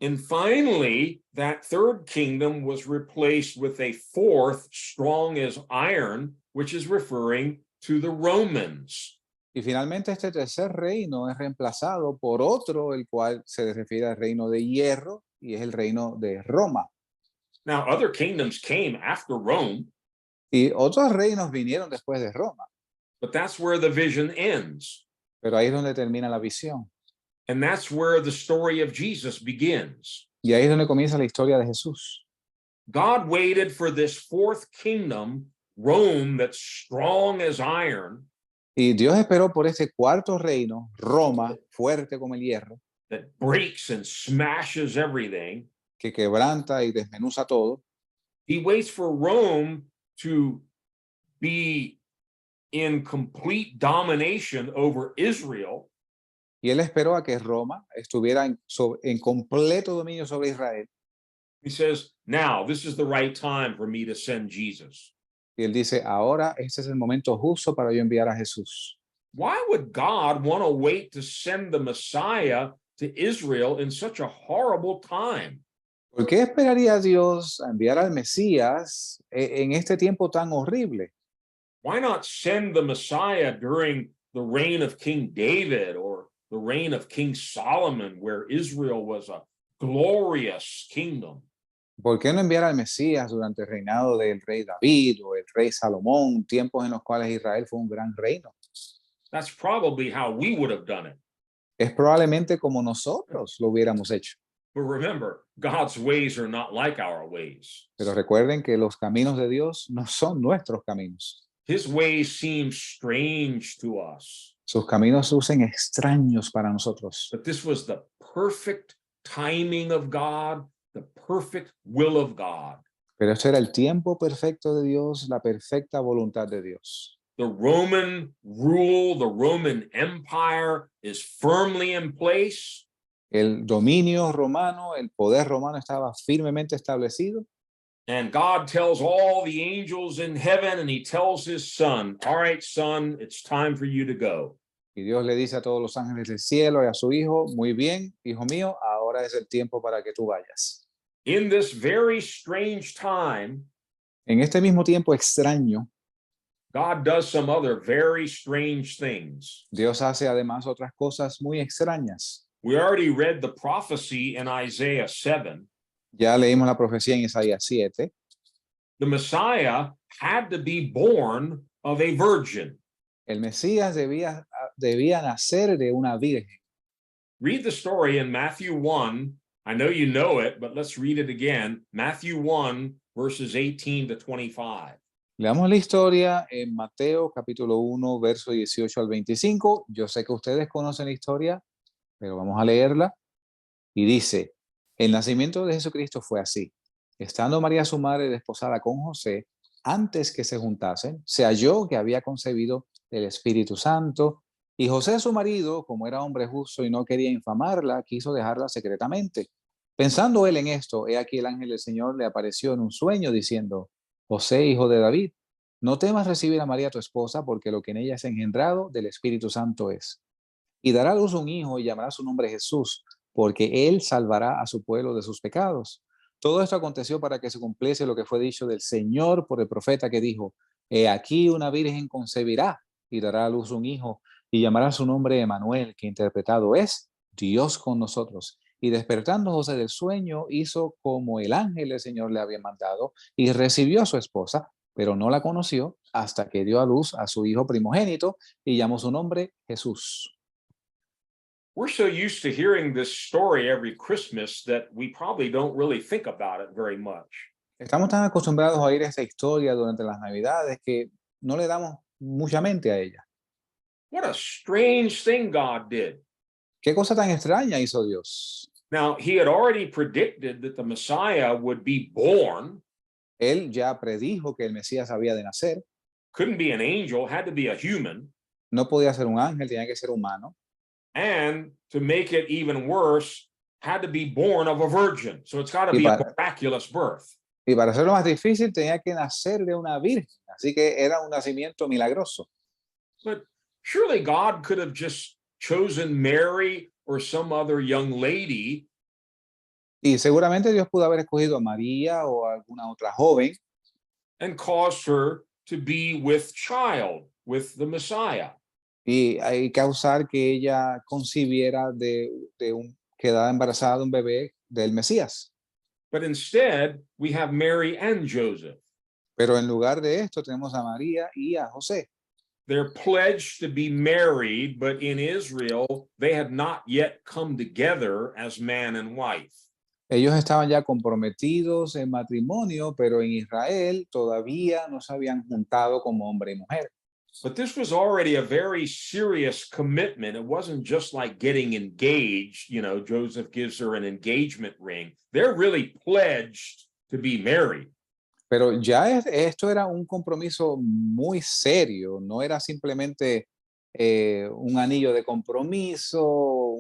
And finally, that third kingdom was replaced with a fourth, strong as iron, which is referring to the Romans. Y finalmente este tercer reino es reemplazado por otro, el cual se refiere al reino de hierro, y es el reino de Roma. Now, other kingdoms came after Rome, Y otros reinos vinieron después de Roma, but that's where the vision ends. pero ahí es donde termina la visión. And that's where the story of Jesus begins. Y ahí es donde comienza la historia de Jesús. God waited for this fourth kingdom, Rome, that's strong as iron, Y Dios esperó por este cuarto reino, Roma, fuerte como el hierro, that breaks and smashes everything. que quebranta y desmenuza todo. He waits for Rome to be in complete domination over Israel. Y él esperó a que Roma estuviera en completo dominio sobre Israel. He says, now this is the right time for me to send Jesus. Y él dice, ahora este es el momento justo para yo enviar a Jesús. Why would God want to wait to send the Messiah to Israel in such a horrible time? ¿Por qué esperaría Dios a enviar al Mesías en este tiempo tan horrible? Why not send the Messiah during the reign of King David or the reign of King Solomon, where Israel was a glorious kingdom? ¿Por qué no enviar al Mesías durante el reinado del rey David o el rey Salomón, tiempos en los cuales Israel fue un gran reino? That's probably how we would have done it. Es probablemente como nosotros lo hubiéramos hecho. But remember, God's ways are not like our ways. Pero recuerden que los caminos de Dios no son nuestros caminos. His ways seem strange to us. Sus caminos lucen extraños para nosotros. But this was the perfect timing of God, the perfect will of God. Pero esto era el tiempo perfecto de Dios, la perfecta voluntad de Dios. The Roman rule, the Roman Empire is firmly in place. El dominio romano, el poder romano estaba firmemente establecido. And God tells all the angels in heaven, and he tells his son, all right, son, it's time for you to go. Y Dios le dice a todos los ángeles del cielo y a su hijo, muy bien, hijo mío, ahora es el tiempo para que tú vayas. In this very strange time, En este mismo tiempo extraño, God does some other very strange things. Dios hace además otras cosas muy extrañas. We already read the prophecy in Isaiah 7. Ya leímos la profecía en Isaías 7. The Messiah had to be born of a virgin. El Mesías debía nacer de una virgen. Read the story in Matthew 1. I know you know it, but let's read it again. Matthew 1, verses 18 to 25. Leamos la historia en Mateo capítulo 1, verso 18 al 25. Yo sé que ustedes conocen la historia, pero vamos a leerla. Y dice, el nacimiento de Jesucristo fue así. Estando María su madre desposada con José, antes que se juntasen, se halló que había concebido del Espíritu Santo, y José su marido, como era hombre justo y no quería infamarla, quiso dejarla secretamente. Pensando él en esto, he aquí el ángel del Señor le apareció en un sueño diciendo, José, hijo de David, no temas recibir a María tu esposa, porque lo que en ella es engendrado del Espíritu Santo es. Y dará a luz un hijo y llamará su nombre Jesús, porque él salvará a su pueblo de sus pecados. Todo esto aconteció para que se cumpliese lo que fue dicho del Señor por el profeta que dijo, he aquí una virgen concebirá y dará a luz un hijo y llamará su nombre Emanuel, que interpretado es Dios con nosotros. Y despertando José del sueño, hizo como el ángel del Señor le había mandado y recibió a su esposa, pero no la conoció hasta que dio a luz a su hijo primogénito y llamó su nombre Jesús. We're so used to hearing this story every Christmas that we probably don't really think about it very much. Estamos tan acostumbrados a oír esta historia durante las Navidades que no le damos mucha mente a ella. What a strange thing God did. ¿Qué cosa tan extraña hizo Dios? Now, he had already predicted that the Messiah would be born, Él ya predijo que el Mesías había de nacer. couldn't be an angel, had to be a human. No podía ser un ángel, tenía que ser humano. And to make it even worse, had to be born of a virgin. So it's got to Y be a para- miraculous birth. Y para hacerlo más difícil, tenía que nacer de una virgen. Así que era un nacimiento milagroso. But surely God could have just chosen Mary or some other young lady Y seguramente Dios pudo haber escogido a María o a alguna otra joven and caused her to be with child, with the Messiah. y causar que ella concibiera quedara embarazada de un bebé del Mesías. But instead, we have Mary and Joseph. Pero en lugar de esto tenemos a María y a José. They're pledged to be married, but in Israel, they had not yet come together as man and wife. Ellos estaban ya comprometidos en matrimonio, pero en Israel todavía no se habían juntado como hombre y mujer. But this was already a very serious commitment. It wasn't just like getting engaged. You know, Joseph gives her an engagement ring. They're really pledged to be married. Pero ya esto era un compromiso muy serio, no era simplemente un anillo de compromiso,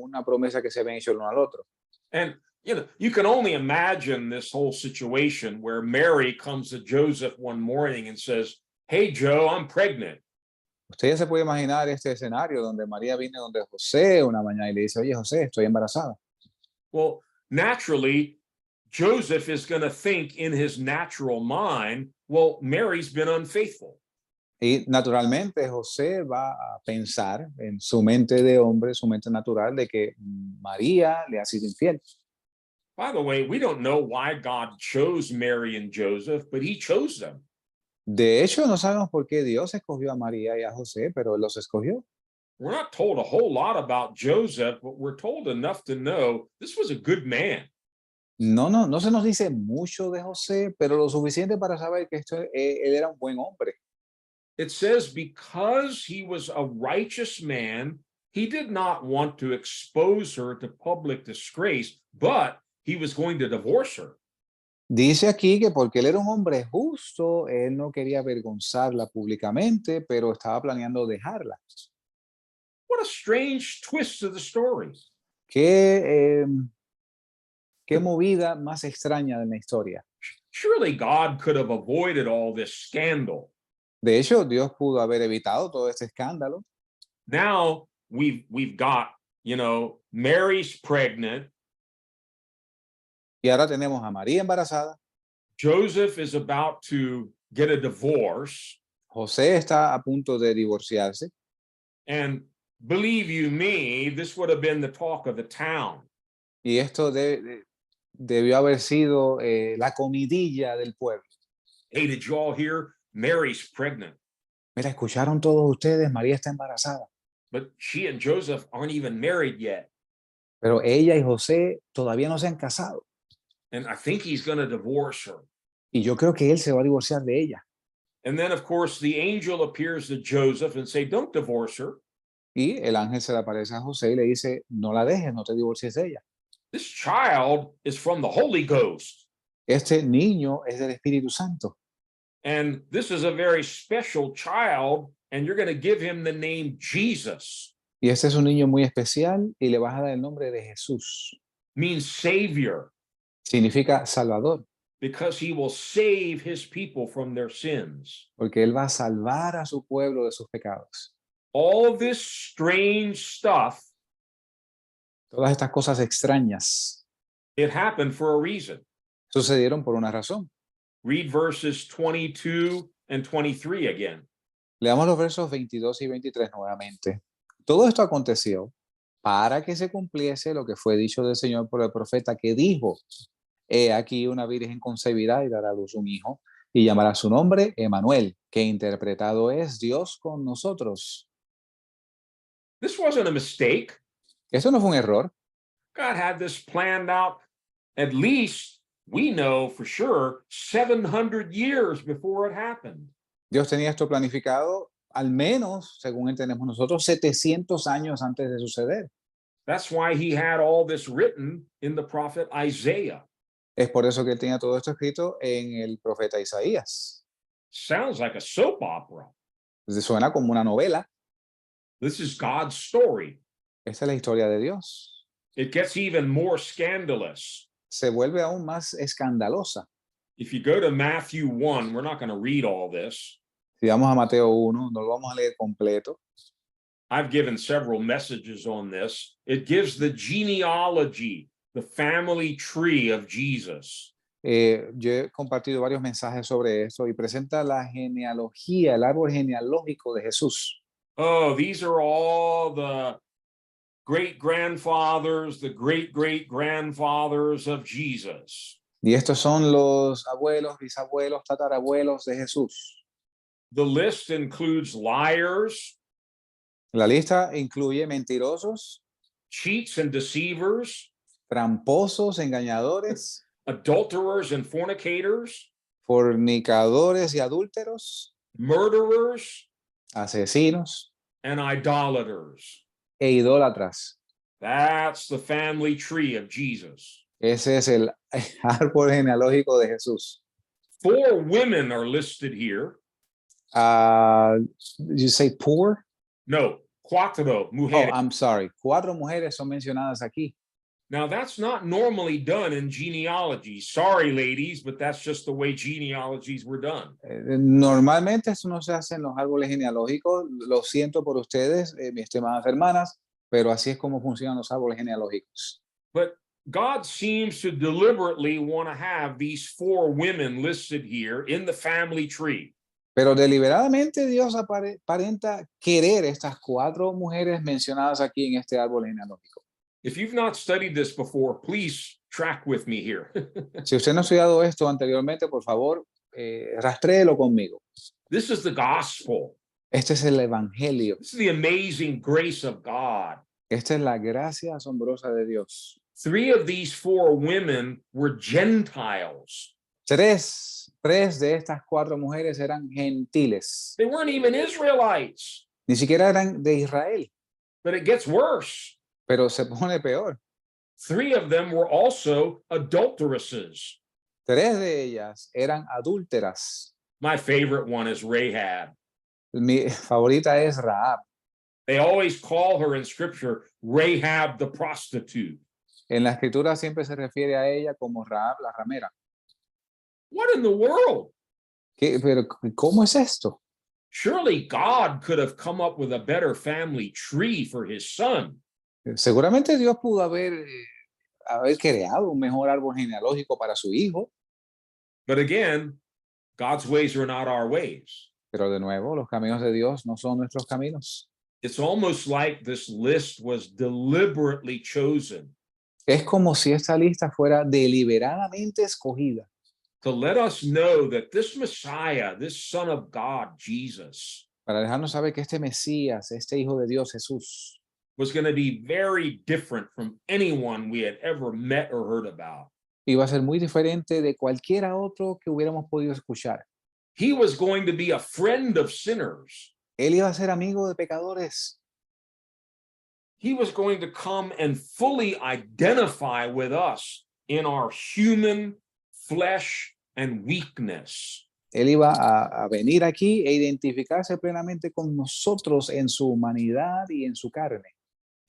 una promesa que se habían hecho el uno al otro. And, you know, you can only imagine this whole situation where Mary comes to Joseph one morning and says, "Hey, Joe, I'm pregnant." Usted ya se puede imaginar este escenario donde María viene donde José una mañana y le dice, oye, José, estoy embarazada. Well, naturally, Joseph is going to think in his natural mind, well, Mary's been unfaithful. Y naturalmente José va a pensar en su mente de hombre, su mente natural, de que María le ha sido infiel. By the way, we don't know why God chose Mary and Joseph, but he chose them. De hecho, no sabemos por qué Dios escogió a María y a José, pero él los escogió. We're not told a whole lot about Joseph, but we're told enough to know this was a good man. No se nos dice mucho de José, pero lo suficiente para saber que él era un buen hombre. It says because he was a righteous man, he did not want to expose her to public disgrace, but he was going to divorce her. Dice aquí que porque él era un hombre justo, él no quería avergonzarla públicamente, pero estaba planeando dejarla. What a strange twist to the story. Qué, qué movida más extraña de la historia. Surely God could have avoided all this scandal. De hecho, Dios pudo haber evitado todo este escándalo. Now we've got, Mary's pregnant. Y ahora tenemos a María embarazada. Joseph is about to get a divorce. José está a punto de divorciarse. And believe you me, this would have been the talk of the town. Y esto debió haber sido la comidilla del pueblo. Hey, did you all hear? Mary's pregnant. Mira, escucharon todos ustedes, María está embarazada. But she and Joseph aren't even married yet. Pero ella y José todavía no se han casado. And I think he's going to divorce her. Y yo creo que él se va a divorciar de ella. And then, of course, the angel appears to Joseph and say, don't divorce her. Y el ángel se le aparece a José y le dice, no la dejes, no te divorcies de ella. This child is from the Holy Ghost. Este niño es del Espíritu Santo. And this is a very special child, and you're going to give him the name Jesus. Y este es un niño muy especial y le vas a dar el nombre de Jesús. Means Savior, Significa Salvador, because he will save his people from their sins. porque él va a salvar a su pueblo de sus pecados. All this strange stuff, Todas estas cosas extrañas it happened for a reason. sucedieron por una razón. Read verses 22 and 23 again. Leamos los versos 22 y 23 nuevamente. Todo esto aconteció para que se cumpliese lo que fue dicho del Señor por el profeta que dijo, he aquí una virgen concebirá y dará a luz un hijo y llamará su nombre Emanuel, que interpretado es Dios con nosotros. This wasn't a mistake. Esto no fue un error. God had this planned out, at least we know for sure, 700 years before it happened. Dios tenía esto planificado al menos, según entendemos nosotros, 700 años antes de suceder. That's why he had all this written in the prophet Isaiah. Es por eso que él tenía todo esto escrito en el profeta Isaías. Sounds like a soap opera. Suena como una novela. This is God's story. Esta es la historia de Dios. It gets even more scandalous. Se vuelve aún más escandalosa. If you go to Matthew 1, we're not going to read all this. Si vamos a Mateo 1, no lo vamos a leer completo. I've given several messages on this. It gives the genealogy, the family tree of Jesus. Yo he compartido varios mensajes sobre esto y presenta la genealogía, el árbol genealógico de Jesús. Oh, these are all the great-grandfathers, the great-great-grandfathers of Jesus. Y estos son los abuelos, bisabuelos, tatarabuelos de Jesús. The list includes liars, La lista incluye mentirosos, cheats and deceivers, tramposos, engañadores, adulterers and fornicators, fornicadores y adúlteros, murderers, asesinos and idolaters. e idólatras. That's the family tree of Jesus. Ese es el árbol genealógico de Jesús. 4 women are listed here. Did you say poor? No, 4 Oh, mujeres. I'm sorry. 4 mujeres son mencionadas aquí. Now, that's not normally done in genealogy. Sorry, ladies, but that's just the way genealogies were done. Normalmente esto no se hace en los árboles genealógicos. Lo siento por ustedes, mis estimadas hermanas, pero así es como funcionan los árboles genealógicos. But God seems to deliberately want to have these 4 women listed here in the family tree. Pero deliberadamente Dios aparenta querer estas 4 mujeres mencionadas aquí en este árbol genealógico. If you've not studied this before, please track with me here. Si usted no ha estudiado esto anteriormente, por favor, rastréelo conmigo. This is the gospel. Este es el evangelio. This is the amazing grace of God. Esta es la gracia asombrosa de Dios. 3 of these 4 women were Gentiles. Tres de estas 4 mujeres eran gentiles. They weren't even Israelites, Ni siquiera eran de Israel, but it gets worse. pero se pone peor. 3 of them were also adulteresses. 3 de ellas eran adúlteras. My favorite one is Rahab. Mi favorita es Rahab. They always call her in scripture Rahab the prostitute. En la escritura siempre se refiere a ella como Rahab la ramera. What in the world? Pero ¿cómo es esto? Surely God could have come up with a better family tree for his son. Seguramente Dios pudo haber creado un mejor árbol genealógico para su hijo, But again, God's ways are not our ways. pero de nuevo, los caminos de Dios no son nuestros caminos. It's almost like this list was deliberately chosen Es como si esta lista fuera deliberadamente escogida to let us know that this Messiah, this Son of God, Jesus, para dejarnos saber que este Mesías, este Hijo de Dios, Jesús, was going to be very different from anyone we had ever met or heard about. iba a ser muy diferente de cualquiera otro que hubiéramos podido escuchar. He was going to be a friend of sinners. Él iba a ser amigo de pecadores. He was going to come and fully identify with us in our human flesh and weakness. Él iba a venir aquí e identificarse plenamente con nosotros en su humanidad y en su carne.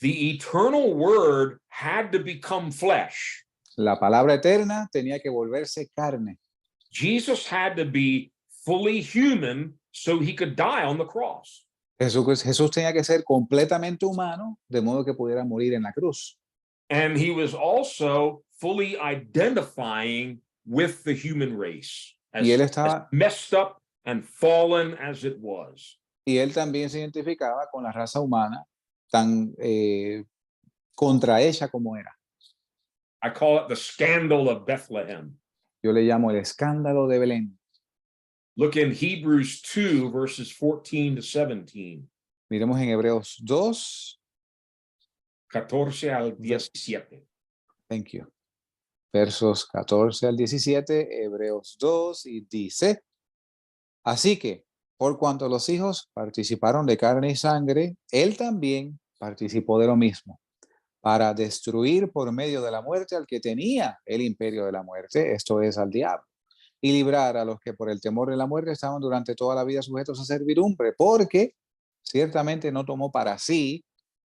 The eternal word had to become flesh. La palabra eterna tenía que volverse carne. Jesus had to be fully human so he could die on the cross. Jesús tenía que ser completamente humano, de modo que pudiera morir en la cruz. And he was also fully identifying with the human race, as, Y él as estaba, messed up and fallen as it was. y él también se identificaba con la raza humana, tan contrahecha como era. I call it the scandal of Bethlehem. Yo le llamo el escándalo de Belén. Look in Hebrews 2, verses 14 to 17. Miremos en Hebreos 2. 14 al 17. Thank you. Versos 14 al 17, Hebreos 2, y dice: Así que, por cuanto los hijos participaron de carne y sangre, él también participó de lo mismo, para destruir por medio de la muerte al que tenía el imperio de la muerte, esto es, al diablo, y librar a los que por el temor de la muerte estaban durante toda la vida sujetos a servidumbre, porque ciertamente no tomó para sí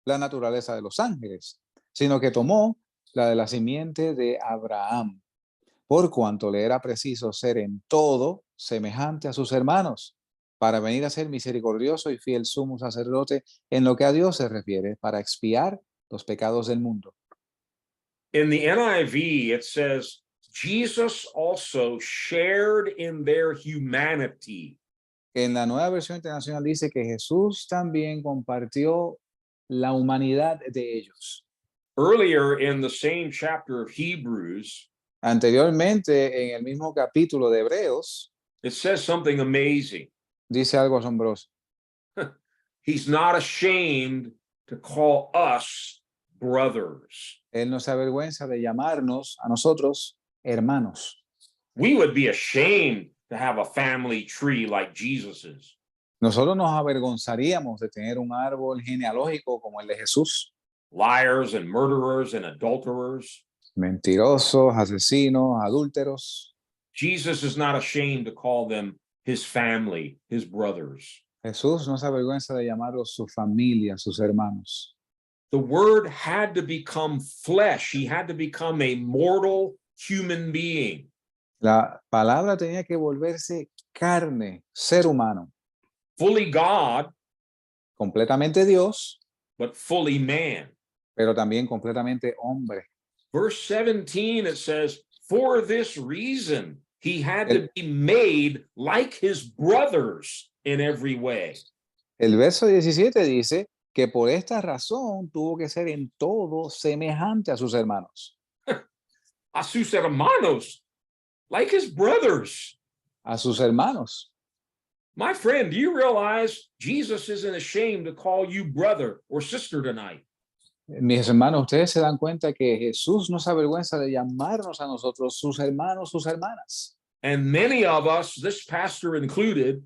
la naturaleza de los ángeles, sino que tomó la de la simiente de Abraham, por cuanto le era preciso ser en todo semejante a sus hermanos, para venir a ser misericordioso y fiel sumo sacerdote en lo que a Dios se refiere, para expiar los pecados del mundo. In the NIV, it says, Jesus also shared in their humanity. En la Nueva Versión Internacional dice que Jesús también compartió la humanidad de ellos. Earlier in the same chapter of Hebrews, Anteriormente, en el mismo capítulo de Hebreos, it says something amazing. dice algo asombroso. He's not ashamed to call us brothers. Él no se avergüenza de llamarnos a nosotros hermanos. We would be ashamed to have a family tree like Jesus's. Nosotros nos avergonzaríamos de tener un árbol genealógico como el de Jesús. Liars and murderers and adulterers. Mentirosos, asesinos, adúlteros. Jesus is not ashamed to call them his family, his brothers. Jesús no se avergüenza de llamarlos su familia, sus hermanos. The word had to become flesh. He had to become a mortal human being. La palabra tenía que volverse carne, ser humano, Fully God, completamente Dios, but fully man. pero también completamente hombre. Verse 17, it says, for this reason, he had to be made like his brothers in every way. El verso 17 dice que por esta razón tuvo que ser en todo semejante a sus hermanos. A sus hermanos, like his brothers. A sus hermanos. My friend, do you realize Jesus isn't ashamed to call you brother or sister tonight? Mis hermanos, ustedes se dan cuenta que Jesús no se avergüenza de llamarnos a nosotros sus hermanos, sus hermanas. And many of us, this pastor included,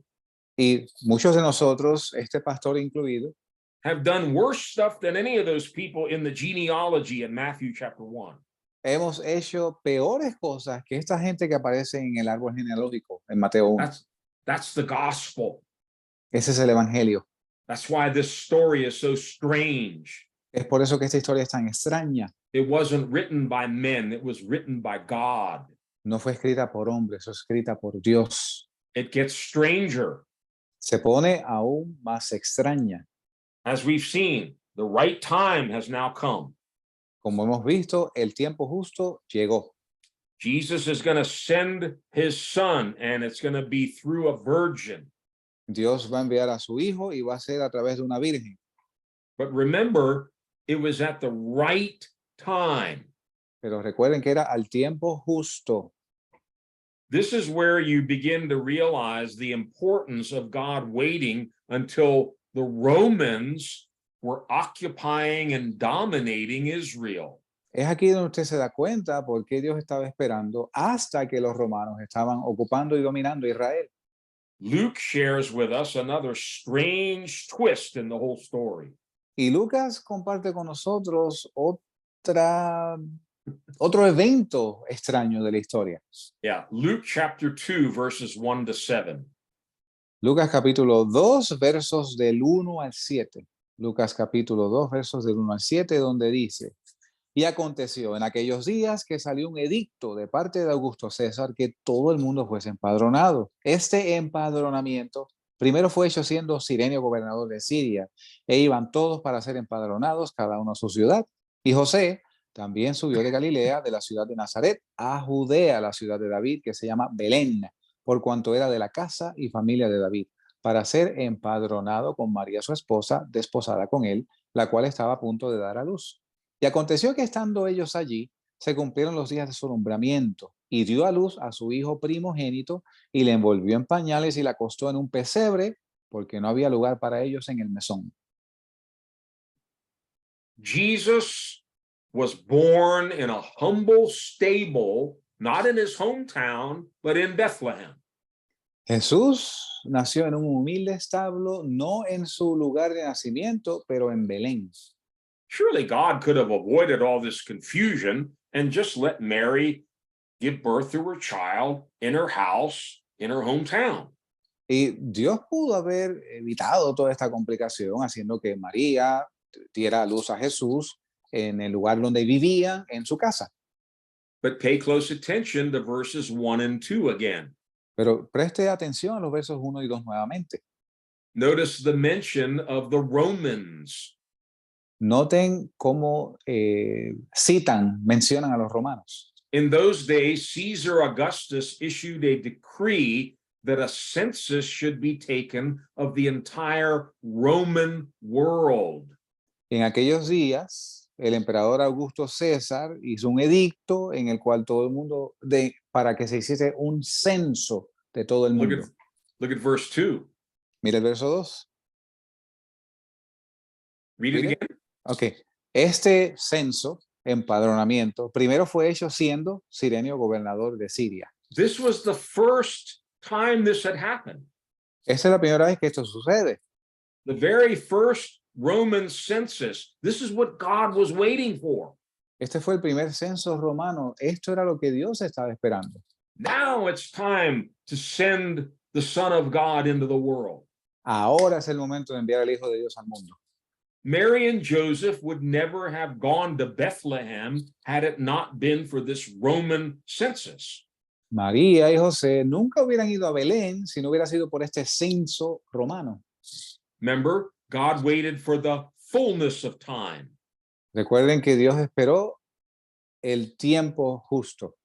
Y muchos de nosotros, este pastor incluido, have done worse stuff than any of those people in the genealogy in Matthew chapter 1. hemos hecho peores cosas que esta gente que aparece en el árbol genealógico en Mateo 1. That's the gospel. Ese es el evangelio. That's why this story is so strange. Es por eso que esta historia es tan extraña. It wasn't written by men, it was written by God. No fue escrita por hombres, fue escrita por Dios. It gets stranger. Se pone aún más extraña. As we've seen, the right time has now come. Como hemos visto, el tiempo justo llegó. Jesus is going to send his son, and it's going to be through a virgin. Dios va a enviar a su hijo y va a ser a través de una virgen. But remember, it was at the right time. Pero recuerden que era al tiempo justo. This is where you begin to realize the importance of God waiting until the Romans were occupying and dominating Israel. Es aquí donde usted se da cuenta por qué Dios estaba esperando hasta que los romanos estaban ocupando y dominando Israel. Luke shares with us another strange twist in the whole story. Y Lucas comparte con nosotros otro evento extraño de la historia. Yeah, Luke chapter 2, verses 1 to 7. Lucas capítulo 2, versos del 1 al 7. Lucas capítulo 2, versos del 1 al 7, donde dice: Y aconteció en aquellos días que salió un edicto de parte de Augusto César que todo el mundo fuese empadronado. Este empadronamiento primero fue hecho siendo Cirenio gobernador de Siria, e iban todos para ser empadronados, cada uno a su ciudad. Y José también subió de Galilea, de la ciudad de Nazaret, a Judea, la ciudad de David, que se llama Belén, por cuanto era de la casa y familia de David, para ser empadronado con María su esposa, desposada con él, la cual estaba a punto de dar a luz. Y aconteció que estando ellos allí, se cumplieron los días de su nombramiento, y dio a luz a su hijo primogénito, y le envolvió en pañales y la acostó en un pesebre, porque no había lugar para ellos en el mesón. Jesus was born in a humble stable, not in his hometown, but in Bethlehem. Jesús nació en un humilde establo, no en su lugar de nacimiento, pero en Belén. Surely God could have avoided all this confusion and just let Mary give birth to her child in her house, in her hometown. Y Dios pudo haber evitado toda esta complicación haciendo que María diera a luz a Jesús en el lugar donde vivía, en su casa. But pay close attention to verses 1 and 2 again. Pero preste atención a los versos 1 y 2 nuevamente. Notice the mention of the Romans. Noten cómo mencionan a los romanos. In those days, Caesar Augustus issued a decree that a census should be taken of the entire Roman world. En aquellos días, el emperador Augusto César hizo un edicto en el cual todo el mundo, para que se hiciese un censo de todo el mundo. Look at verse 2. Mira el verso 2. Read it again. Ok. Este censo, empadronamiento, primero fue hecho siendo Cirenio gobernador de Siria. This was the first time this had happened. Esta es la primera vez que esto sucede. The very first Roman census. This is what God was waiting for. Este fue el primer censo romano. Esto era lo que Dios estaba esperando. Now it's time to send the Son of God into the world. Ahora es el momento de enviar al Hijo de Dios al mundo. Mary and Joseph would never have gone to Bethlehem had it not been for this Roman census. María y José nunca hubieran ido a Belén si no hubiera sido por este censo romano. Remember, God waited for the fullness of time. Recuerden que Dios esperó el tiempo justo.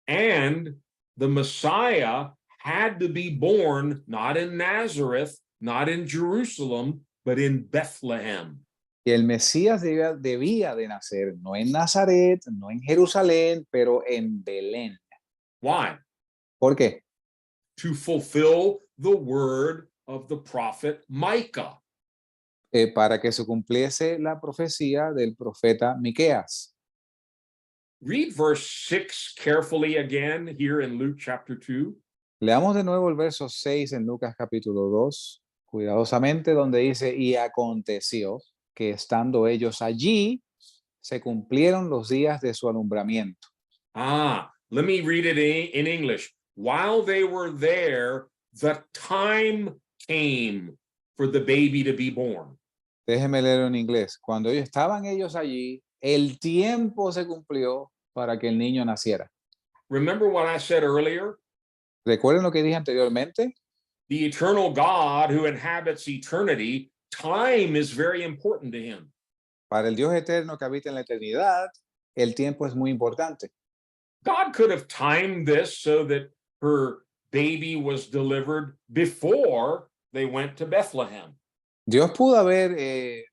And the Messiah had to be born not in Nazareth, not in Jerusalem, but in Bethlehem. Y el Mesías debía de nacer no en Nazaret, no en Jerusalén, pero en Belén. Why? ¿Por qué? To fulfill the word of the prophet Micah. Para que se cumpliese la profecía del profeta Miqueas. Read verse 6 carefully again here in Luke chapter 2. Leamos de nuevo el verso 6 en Lucas capítulo 2, cuidadosamente, donde dice, y aconteció que estando ellos allí, se cumplieron los días de su alumbramiento. Let me read it in English. While they were there, the time came for the baby to be born. Déjeme leerlo en inglés. Cuando estaban ellos allí, el tiempo se cumplió para que el niño naciera. Remember what I said earlier? ¿Recuerden lo que dije anteriormente? The eternal God who inhabits eternity, time is very important to him. Para el Dios eterno que habita en la eternidad, el tiempo es muy importante. God could have timed this so that her baby was delivered before they went to Bethlehem. Dios pudo haber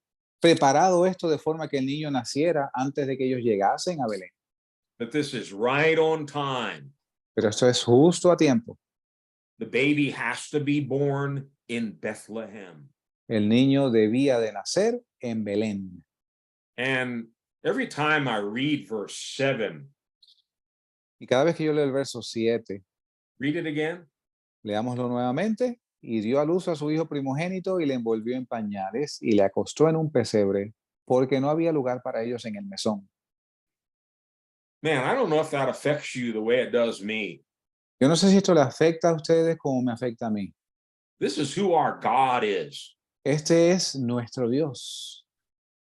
preparado esto de forma que el niño naciera antes de que ellos llegasen a Belén. But this is right on time. Pero esto es justo a tiempo. The baby has to be born in Bethlehem. El niño debía de nacer en Belén. And every time I read verse 7, Y cada vez que yo leo el verso 7, read it again. leámoslo nuevamente. Y dio a luz a su hijo primogénito y le envolvió en pañales y le acostó en un pesebre porque no había lugar para ellos en el mesón. Man, I don't know if that affects you the way it does me. Yo no sé si esto le afecta a ustedes como me afecta a mí. This is who our God is. Este es nuestro Dios.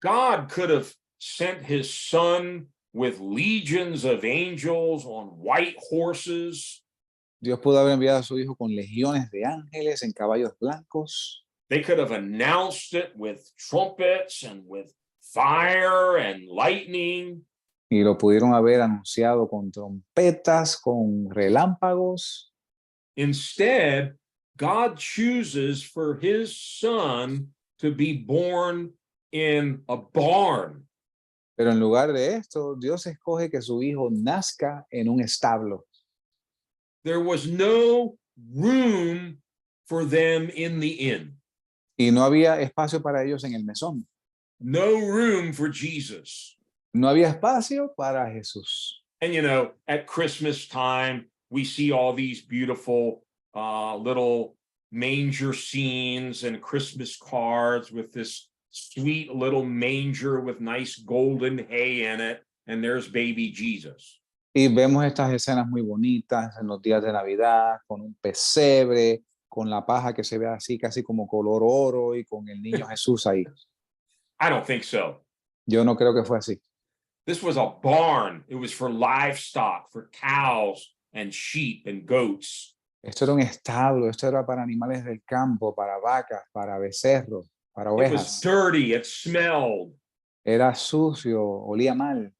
God could have sent his son with legions of angels on white horses. Dios pudo haber enviado a su hijo con legiones de ángeles en caballos blancos. They could have announced it with trumpets and with fire and lightning. Y lo pudieron haber anunciado con trompetas, con relámpagos. Instead, God chooses for his son to be born in a barn. Pero en lugar de esto, Dios escoge que su hijo nazca en un establo. There was no room for them in the inn. Y no había espacio para ellos en el mesón. No room for Jesus. No había espacio para Jesús. And you know, at Christmas time, we see all these beautiful little manger scenes and Christmas cards with this sweet little manger with nice golden hay in it. And there's baby Jesus. Y vemos estas escenas muy bonitas en los días de Navidad, con un pesebre, con la paja que se ve así, casi como color oro, y con el niño Jesús ahí. I don't think so. Yo no creo que fue así. This was a barn. It was for livestock, for cows and sheep and goats. Esto era un establo, esto era para animales del campo, para vacas, para becerros, para It was ovejas. dirty. It smelled. Era sucio, olía mal.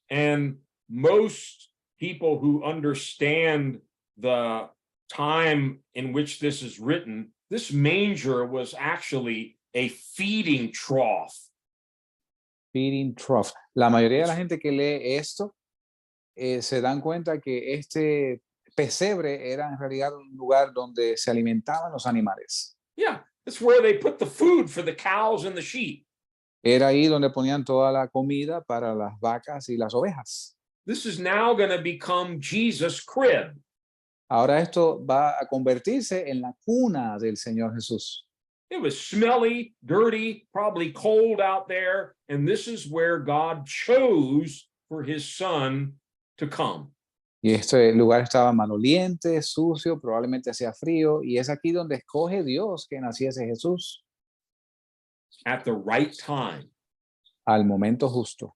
And most people who understand the time in which this is written, this manger was actually a feeding trough. Feeding trough. La mayoría de la gente que lee esto se dan cuenta que este pesebre era en realidad un lugar donde se alimentaban los animales. Yeah, that's where they put the food for the cows and the sheep. Era ahí donde ponían toda la comida para las vacas y las ovejas. This is now going to become Jesus' crib. Ahora esto va a convertirse en la cuna del Señor Jesús. It was smelly, dirty, probably cold out there, and this is where God chose for his son to come. Y este lugar estaba maloliente, sucio, probablemente hacía frío, y es aquí donde escoge Dios que naciese Jesús At the right time. al momento justo.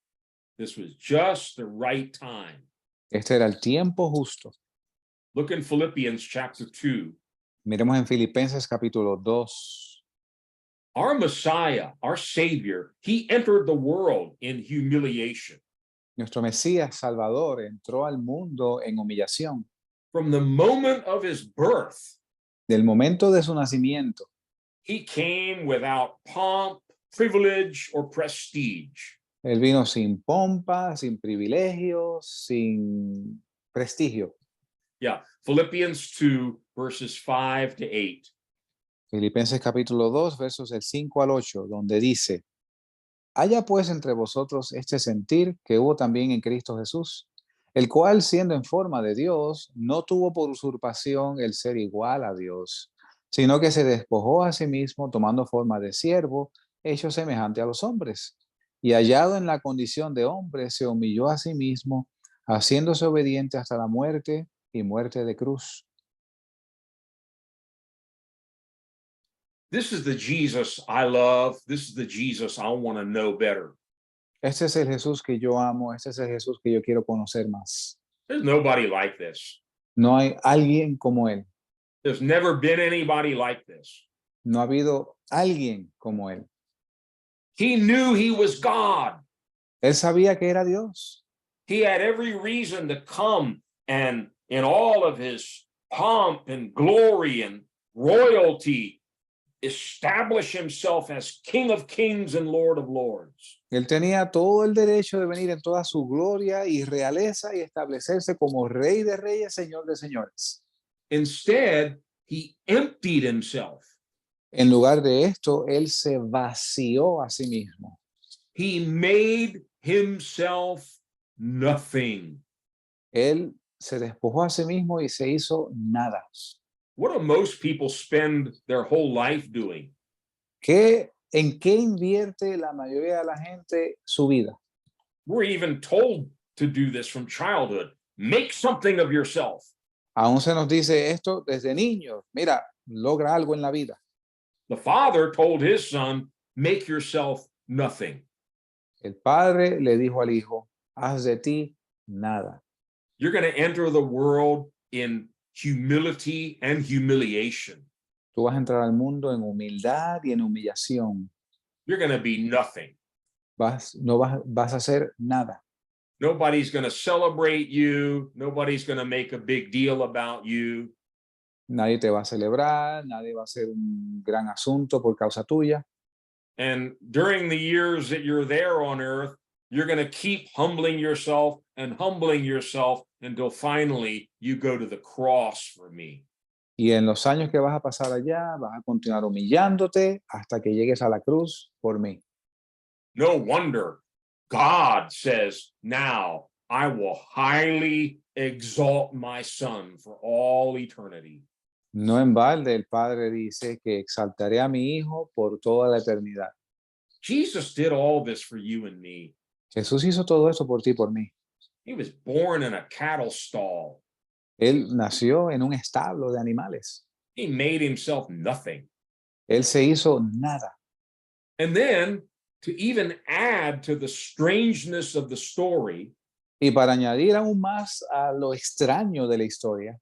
This was just the right time. Este era el tiempo justo. Look in Philippians chapter 2. Miremos en Filipenses capítulo 2. Our Messiah, our Savior, he entered the world in humiliation. Nuestro Mesías Salvador entró al mundo en humillación. From the moment of his birth, Del momento de su nacimiento, he came without pomp, privilege, or prestige. Él vino sin pompa, sin privilegios, sin prestigio. Yeah, Philippians 2, verses 5 to 8. Filipenses capítulo 2, versos del 5 al 8, donde dice, haya pues entre vosotros este sentir que hubo también en Cristo Jesús, el cual siendo en forma de Dios, no tuvo por usurpación el ser igual a Dios, sino que se despojó a sí mismo tomando forma de siervo, hecho semejante a los hombres. Y hallado en la condición de hombre, se humilló a sí mismo, haciéndose obediente hasta la muerte y muerte de cruz. This is the Jesus I love. This is the Jesus I want to know better. Este es el Jesús que yo amo, este es el Jesús que yo quiero conocer más. There's nobody like this. No hay alguien como Él, There's never been anybody like this. no ha habido alguien como Él. He knew he was God. Él sabía que era Dios. He had every reason to come and in all of his pomp and glory and royalty, establish himself as King of Kings and Lord of Lords. Él tenía todo el derecho de venir en toda su gloria y realeza y establecerse como Rey de Reyes, Señor de Señores. Instead, he emptied himself. En lugar de esto, Él se vació a sí mismo. He made himself nothing. Él se despojó a sí mismo y se hizo nada. What do most people spend their whole life doing? ¿En qué invierte la mayoría de la gente su vida? We're even told to do this from childhood. Make something of yourself. Aún se nos dice esto desde niños. Mira, logra algo en la vida. The father told his son, make yourself nothing. El padre le dijo al hijo, haz de ti nada. You're going to enter the world in humility and humiliation. Tú vas a entrar al mundo en humildad y en humillación. You're going to be nothing. Vas a hacer nada. Nobody's going to celebrate you. Nobody's going to make a big deal about you. Nadie te va a celebrar, nadie va a hacer un gran asunto por causa tuya. And during the years that you're there on earth, you're going to keep humbling yourself until finally you go to the cross for me. Y en los años que vas a pasar allá, vas a continuar humillándote hasta que llegues a la cruz por mí. No wonder God says, now I will highly exalt my son for all eternity. No en balde el Padre dice que exaltaré a mi Hijo por toda la eternidad. Jesus did all this for you and me. Jesús hizo todo esto por ti y por mí. He was born in a cattle stall. Él nació en un establo de animales. He made himself nothing. Él se hizo nada. And then to even add to the strangeness of the story, Y para añadir aún más a lo extraño de la historia,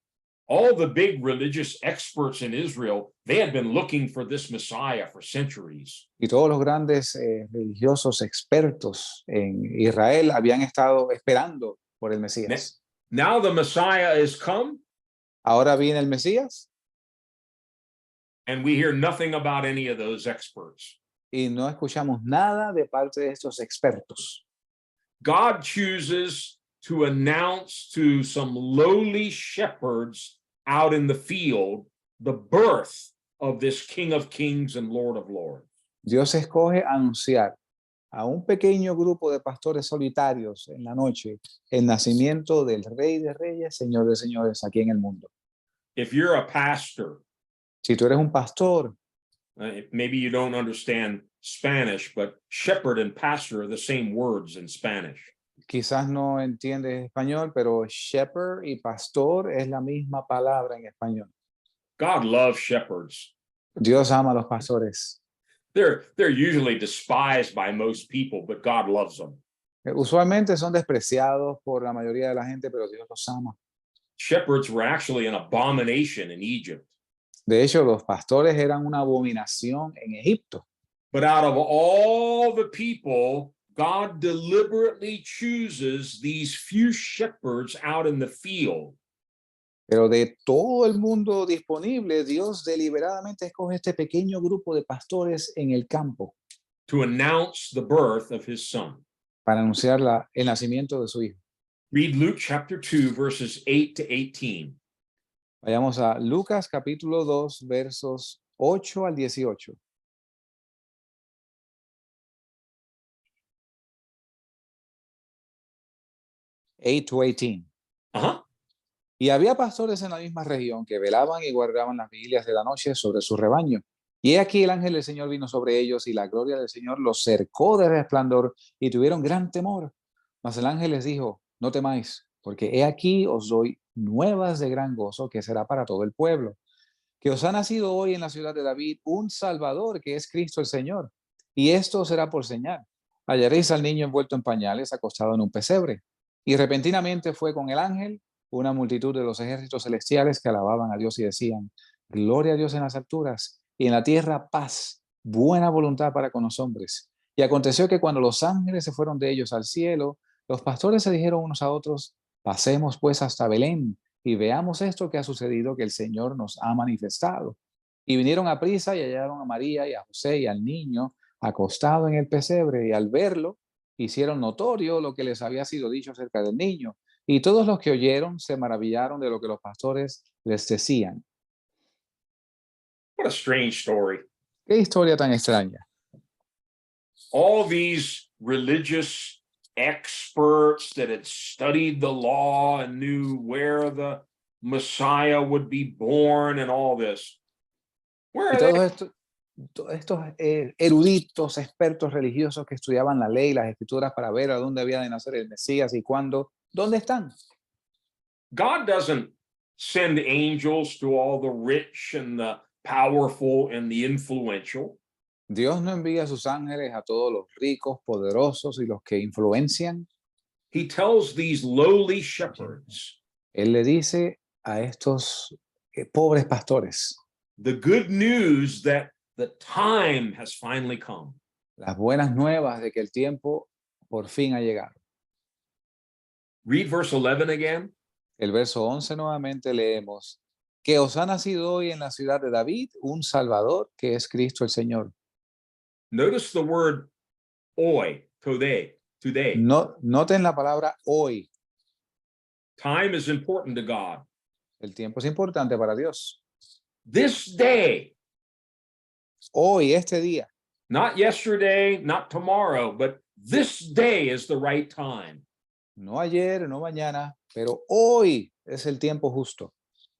all the big religious experts in Israel, they had been looking for this Messiah for centuries. y todos los grandes religiosos expertos en Israel habían estado esperando por el Mesías. Now the Messiah has come, Ahora viene el Mesías and we hear nothing about any of those experts. y no escuchamos nada de parte de estos expertos. God chooses to announce to some lowly shepherds out in the field the birth of this King of Kings and Lord of Lords. Dios escoge anunciar a un pequeño grupo de pastores solitarios en la noche el nacimiento del Rey de Reyes, Señor de Señores aquí en el mundo. If you're a pastor, Si tú eres un pastor, maybe you don't understand Spanish, but shepherd and pastor are the same words in Spanish. quizás no entiendes español, pero shepherd y pastor es la misma palabra en español. God loves shepherds. Dios ama a los pastores. They're usually despised by most people, but God loves them. Usualmente son despreciados por la mayoría de la gente, pero Dios los ama. Shepherds were actually an abomination in Egypt. De hecho, los pastores eran una abominación en Egipto. But out of all the people, God deliberately chooses these few shepherds out in the field. Pero de todo el mundo disponible, Dios deliberadamente escoge este pequeño grupo de pastores en el campo To announce the birth of his son. para anunciar el nacimiento de su hijo. Read Luke chapter 2, verses 8 to 18. Vayamos a Lucas capítulo 2, versos 8 al 18. Eight to 18. Uh-huh. Y había pastores en la misma región que velaban y guardaban las vigilias de la noche sobre su rebaño. Y he aquí el ángel del Señor vino sobre ellos y la gloria del Señor los cercó de resplandor y tuvieron gran temor. Mas el ángel les dijo, no temáis, porque he aquí os doy nuevas de gran gozo que será para todo el pueblo, que os ha nacido hoy en la ciudad de David un Salvador que es Cristo el Señor. Y esto os será por señal. Hallaréis al niño envuelto en pañales, acostado en un pesebre. Y repentinamente fue con el ángel una multitud de los ejércitos celestiales que alababan a Dios y decían, gloria a Dios en las alturas y en la tierra paz, buena voluntad para con los hombres. Y aconteció que cuando los ángeles se fueron de ellos al cielo, los pastores se dijeron unos a otros, pasemos pues hasta Belén y veamos esto que ha sucedido, que el Señor nos ha manifestado. Y vinieron a prisa y hallaron a María y a José y al niño acostado en el pesebre, y al verlo hicieron notorio lo que les había sido dicho acerca del niño. Y todos los que oyeron se maravillaron de lo que los pastores les decían. What a strange story. Qué historia tan extraña. All these religious experts that had studied the law and knew where the Messiah would be born and all this. Where Y are they? todos estos eruditos, expertos religiosos que estudiaban la ley, las escrituras para ver a dónde había de nacer el Mesías y cuándo, ¿dónde están? God doesn't send angels to all the rich and the powerful and the influential. Dios no envía a sus ángeles a todos los ricos, poderosos y los que influencian. He tells these lowly shepherds Él le dice a estos pobres pastores the good news that the time has finally come. las buenas nuevas de que el tiempo por fin ha llegado. Read verse 11 again. El verso 11 nuevamente leemos, que os ha nacido hoy en la ciudad de David un Salvador que es Cristo el Señor. Notice the word hoy, today. No, noten la palabra hoy. Time is important to God. El tiempo es importante para Dios. This day, Hoy, este día. not yesterday, not tomorrow, but this day is the right time. No ayer, no mañana, pero hoy es el tiempo justo.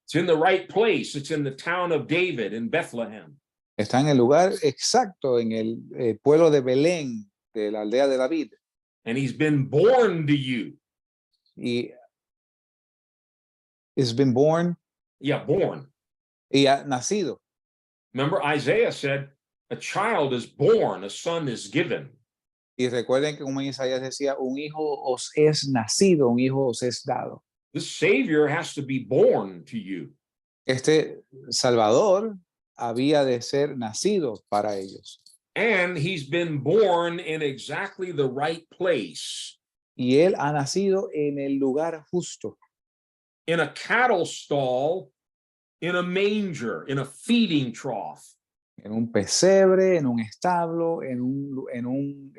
It's in the right place. It's in the town of David in Bethlehem. Está en el lugar exacto, en el pueblo de Belén, de la aldea de David. And he's been born to you. Y has been born, Yeah, born. y ha nacido. Remember, Isaiah said, a child is born, a son is given. Y recuerden que como en Isaías decía, un hijo os es nacido, un hijo os es dado. This Savior has to be born to you. Este Salvador había de ser nacido para ellos. And he's been born in exactly the right place. Y él ha nacido en el lugar justo, In a cattle stall, in a manger, in a feeding trough. en un pesebre, en un establo, en un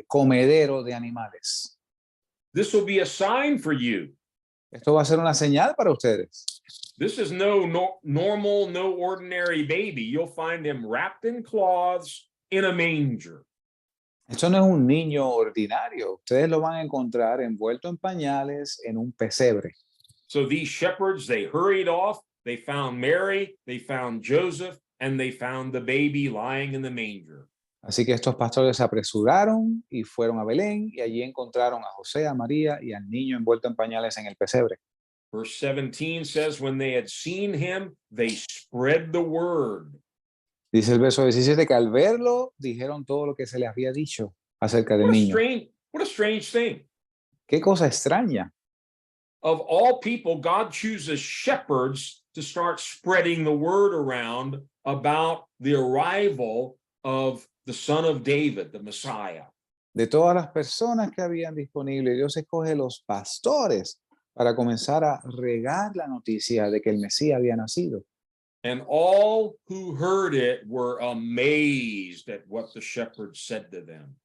comedero de animales. This will be a sign for you. Esto va a ser una señal para ustedes. This is no normal, no ordinary baby. You'll find him wrapped in cloths in a manger. Esto no es un niño ordinario. Ustedes lo van a encontrar envuelto en pañales en un pesebre. So these shepherds, they hurried off. They found Mary, they found Joseph, and they found the baby lying in the manger. Así que estos pastores se apresuraron y fueron a Belén y allí encontraron a José, a María y al niño envuelto en pañales en el pesebre. Verse 17 says, when they had seen him, they spread the word. Dice el verso 17 que al verlo dijeron todo lo que se les había dicho acerca del niño. What a strange thing. Qué cosa extraña. Of all people, God chooses shepherds to start spreading the word around about the arrival of the Son of David, the Messiah. De todas las personas que habían disponible, Dios escoge los pastores para comenzar a regar la noticia de que el Mesías había nacido. And all who heard it were amazed at what the shepherds said to them.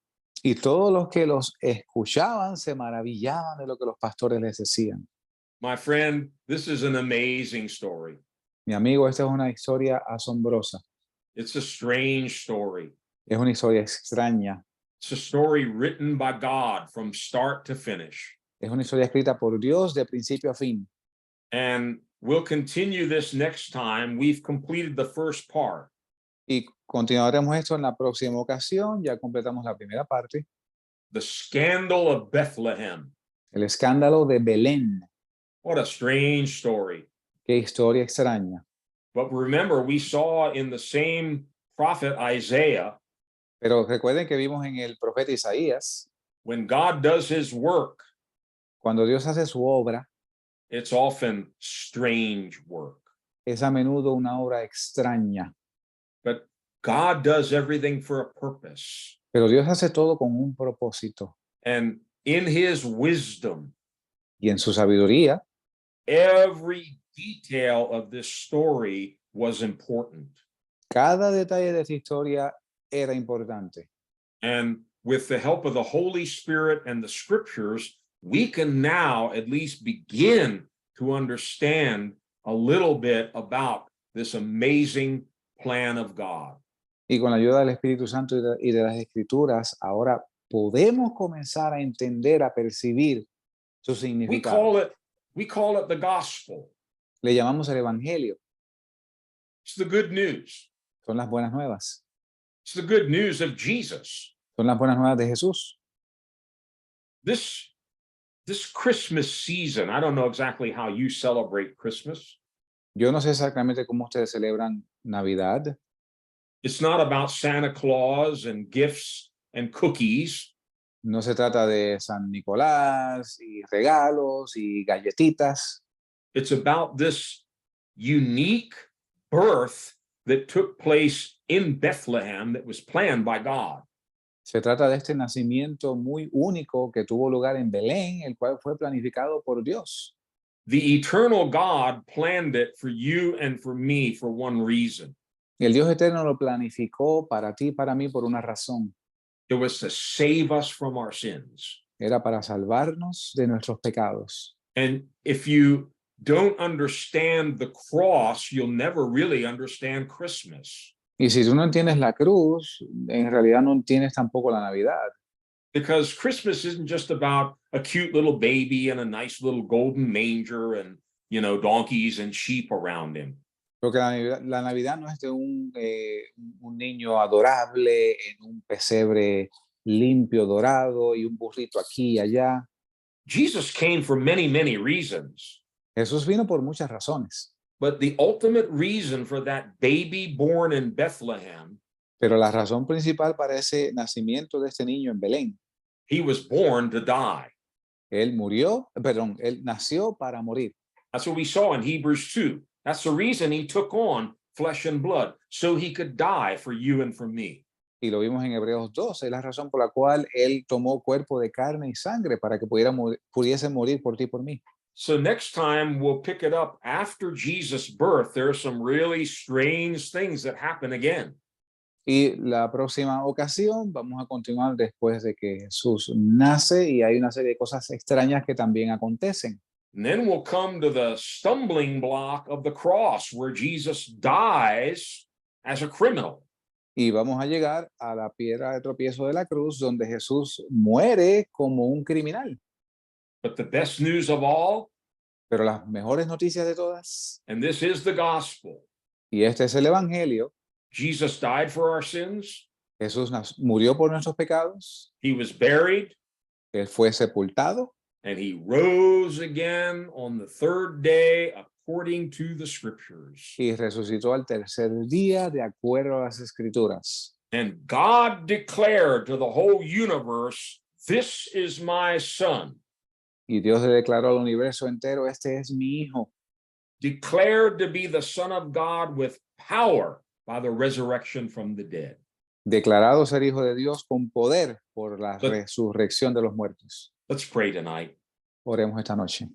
Y todos los que los escuchaban se maravillaban de lo que los pastores les decían. My friend, this is an amazing story. Mi amigo, esta es una historia asombrosa. It's a strange story. Es una historia extraña. It's a story written by God from start to finish. Es una historia escrita por Dios de principio a fin. And we'll continue this next time. We've completed the first part. Y continuaremos esto en la próxima ocasión. Ya completamos la primera parte. The scandal of Bethlehem. El escándalo de Belén. What a strange story. Qué historia extraña. But remember, we saw in the same prophet Isaiah, Pero recuerden que vimos en el profeta Isaías, when God does his work, cuando Dios hace su obra, it's often strange work. es a menudo una obra extraña. But God does everything for a purpose. Pero Dios hace todo con un propósito. And in his wisdom, Y en su sabiduría, every detail of this story was important. cada detalle de esta historia era importante. And with the help of the Holy Spirit and the scriptures, we can now at least begin to understand a little bit about this amazing plan of God. Y con la ayuda del Espíritu Santo y de las Escrituras, ahora podemos comenzar a entender, a percibir su We significado. call it the gospel. Le llamamos el Evangelio. It's the good news. Son las buenas nuevas. It's the good news of Jesus. Son las buenas nuevas de Jesús. This Christmas season, I don't know exactly how you celebrate Christmas. Yo no sé exactamente cómo ustedes celebran Navidad. It's not about Santa Claus and gifts and cookies. No se trata de San Nicolás y regalos y galletitas. It's about this unique birth that took place in Bethlehem that was planned by God. Se trata de este nacimiento muy único que tuvo lugar en Belén, el cual fue planificado por Dios. The eternal God planned it for you and for me for one reason. Y el Dios eterno lo planificó para ti y para mí por una razón. It was to save us from our sins. Era para salvarnos de nuestros pecados. And if you don't understand the cross, you'll never really understand Christmas. Y si tú no entiendes la cruz, en realidad no entiendes tampoco la Navidad. Because Christmas isn't just about a cute little baby and a nice little golden manger and, donkeys and sheep around him. Porque la Navidad no es de un niño adorable en un pesebre limpio, dorado y un burrito aquí y allá. Jesus came for many, many reasons. Jesús vino por muchas razones. But the ultimate reason for that baby born in Bethlehem, Pero la razón principal para ese nacimiento de este niño en Belén, he was born to die. él nació para morir. That's what we saw in Hebrews 2. That's the reason he took on flesh and blood, so he could die for you and for me. Y lo vimos en Hebreos 12, es la razón por la cual él tomó cuerpo de carne y sangre para que pudiese morir por ti y por mí. So next time we'll pick it up after Jesus' birth. There are some really strange things that happen again. Y la próxima ocasión vamos a continuar después de que Jesús nace y hay una serie de cosas extrañas que también acontecen. And then we'll come to the stumbling block of the cross where Jesus dies as a criminal. Y vamos a llegar a la piedra de tropiezo de la cruz donde Jesús muere como un criminal. But the best news of all, Pero las mejores noticias de todas, and this is the gospel, y este es el Evangelio, Jesus died for our sins. Jesús murió por nuestros pecados, He was buried, él fue sepultado and he rose again on the third day according to the scriptures. y resucitó al tercer día de acuerdo a las Escrituras. And God declared to the whole universe, "This is my son." Y Dios le declaró al universo entero, este es mi hijo, Declared to be the Son of God with power by the resurrection from the dead. declarado ser hijo de Dios con poder por la But- resurrección de los muertos. Let's pray tonight. Oremos esta noche.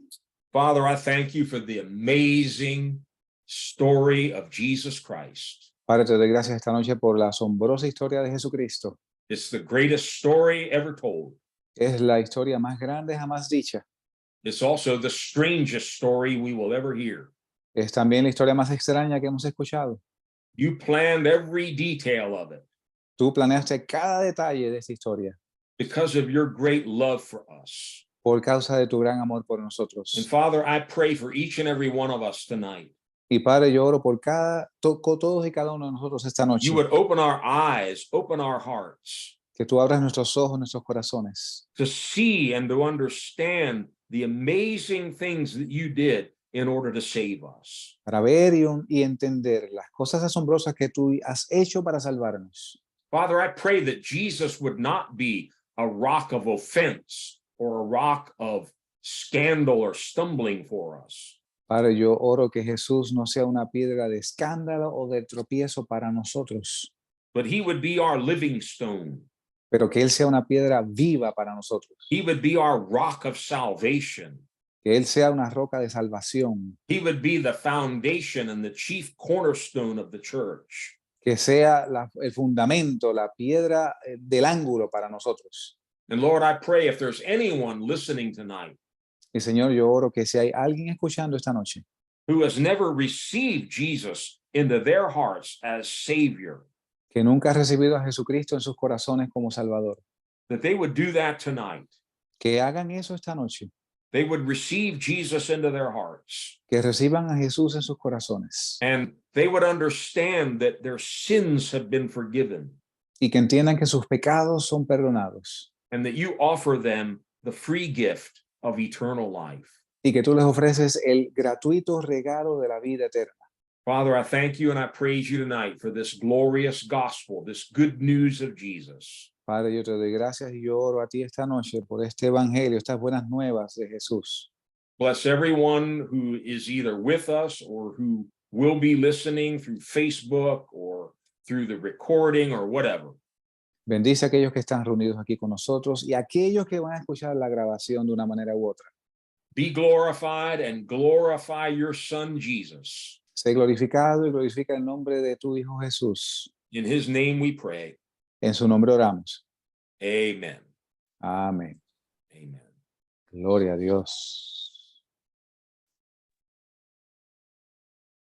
Father, I thank you for the amazing story of Jesus Christ. Padre, te doy gracias esta noche por la asombrosa historia de Jesucristo. It's the greatest story ever told. Es la historia más grande jamás dicha. It's also the strangest story we will ever hear. Es también la historia más extraña que hemos escuchado. You planned every detail of it Tú planeaste cada detalle de esta historia because of your great love for us. por causa de tu gran amor por And nosotros. Father, I pray for each and every one of us tonight. Y Padre, yo oro por todos y cada uno de nosotros esta noche. You would open our eyes, open our hearts Que tú abras nuestros ojos, nuestros corazones, to see and to understand the amazing things that you did in order to save us. para ver y entender las cosas asombrosas que tú has hecho para salvarnos. Father, I pray that Jesus would not be a rock of offense or a rock of scandal or stumbling for us, Padre, yo oro que Jesús no sea una piedra de escándalo o de tropiezo para nosotros, but he would be our living stone. pero que Él sea una piedra viva para nosotros, He would be our rock of salvation. que Él sea una roca de salvación, He would be the foundation and the chief cornerstone of the church. que sea el fundamento, la piedra del ángulo para nosotros. And Lord, I pray if there's anyone listening tonight Y Señor, yo oro que si hay alguien escuchando esta noche who has never received Jesus into their hearts as Savior, que nunca ha recibido a Jesucristo en sus corazones como Salvador, that they would do that tonight. que hagan eso esta noche, They would receive Jesus into their hearts, que reciban a Jesús en sus corazones and they would understand that their sins have been forgiven, y que entiendan que sus pecados son perdonados and that you offer them the free gift of eternal life. y que tú les ofreces el gratuito regalo de la vida eterna. Father, I thank you and I praise you tonight for this glorious gospel, this good news of Jesus. Padre, yo te doy gracias y yo oro a ti esta noche por este evangelio, estas buenas nuevas de Jesús. Bless everyone who is either with us or who will be listening through Facebook or through the recording or whatever. Bendice a aquellos que están reunidos aquí con nosotros y a aquellos que van a escuchar la grabación de una manera u otra. Be glorified and glorify your Son, Jesus. Sé glorificado y glorifica el nombre de tu Hijo Jesús. In his name we pray. En su nombre oramos. Amen. Amén. Amen. Gloria a Dios.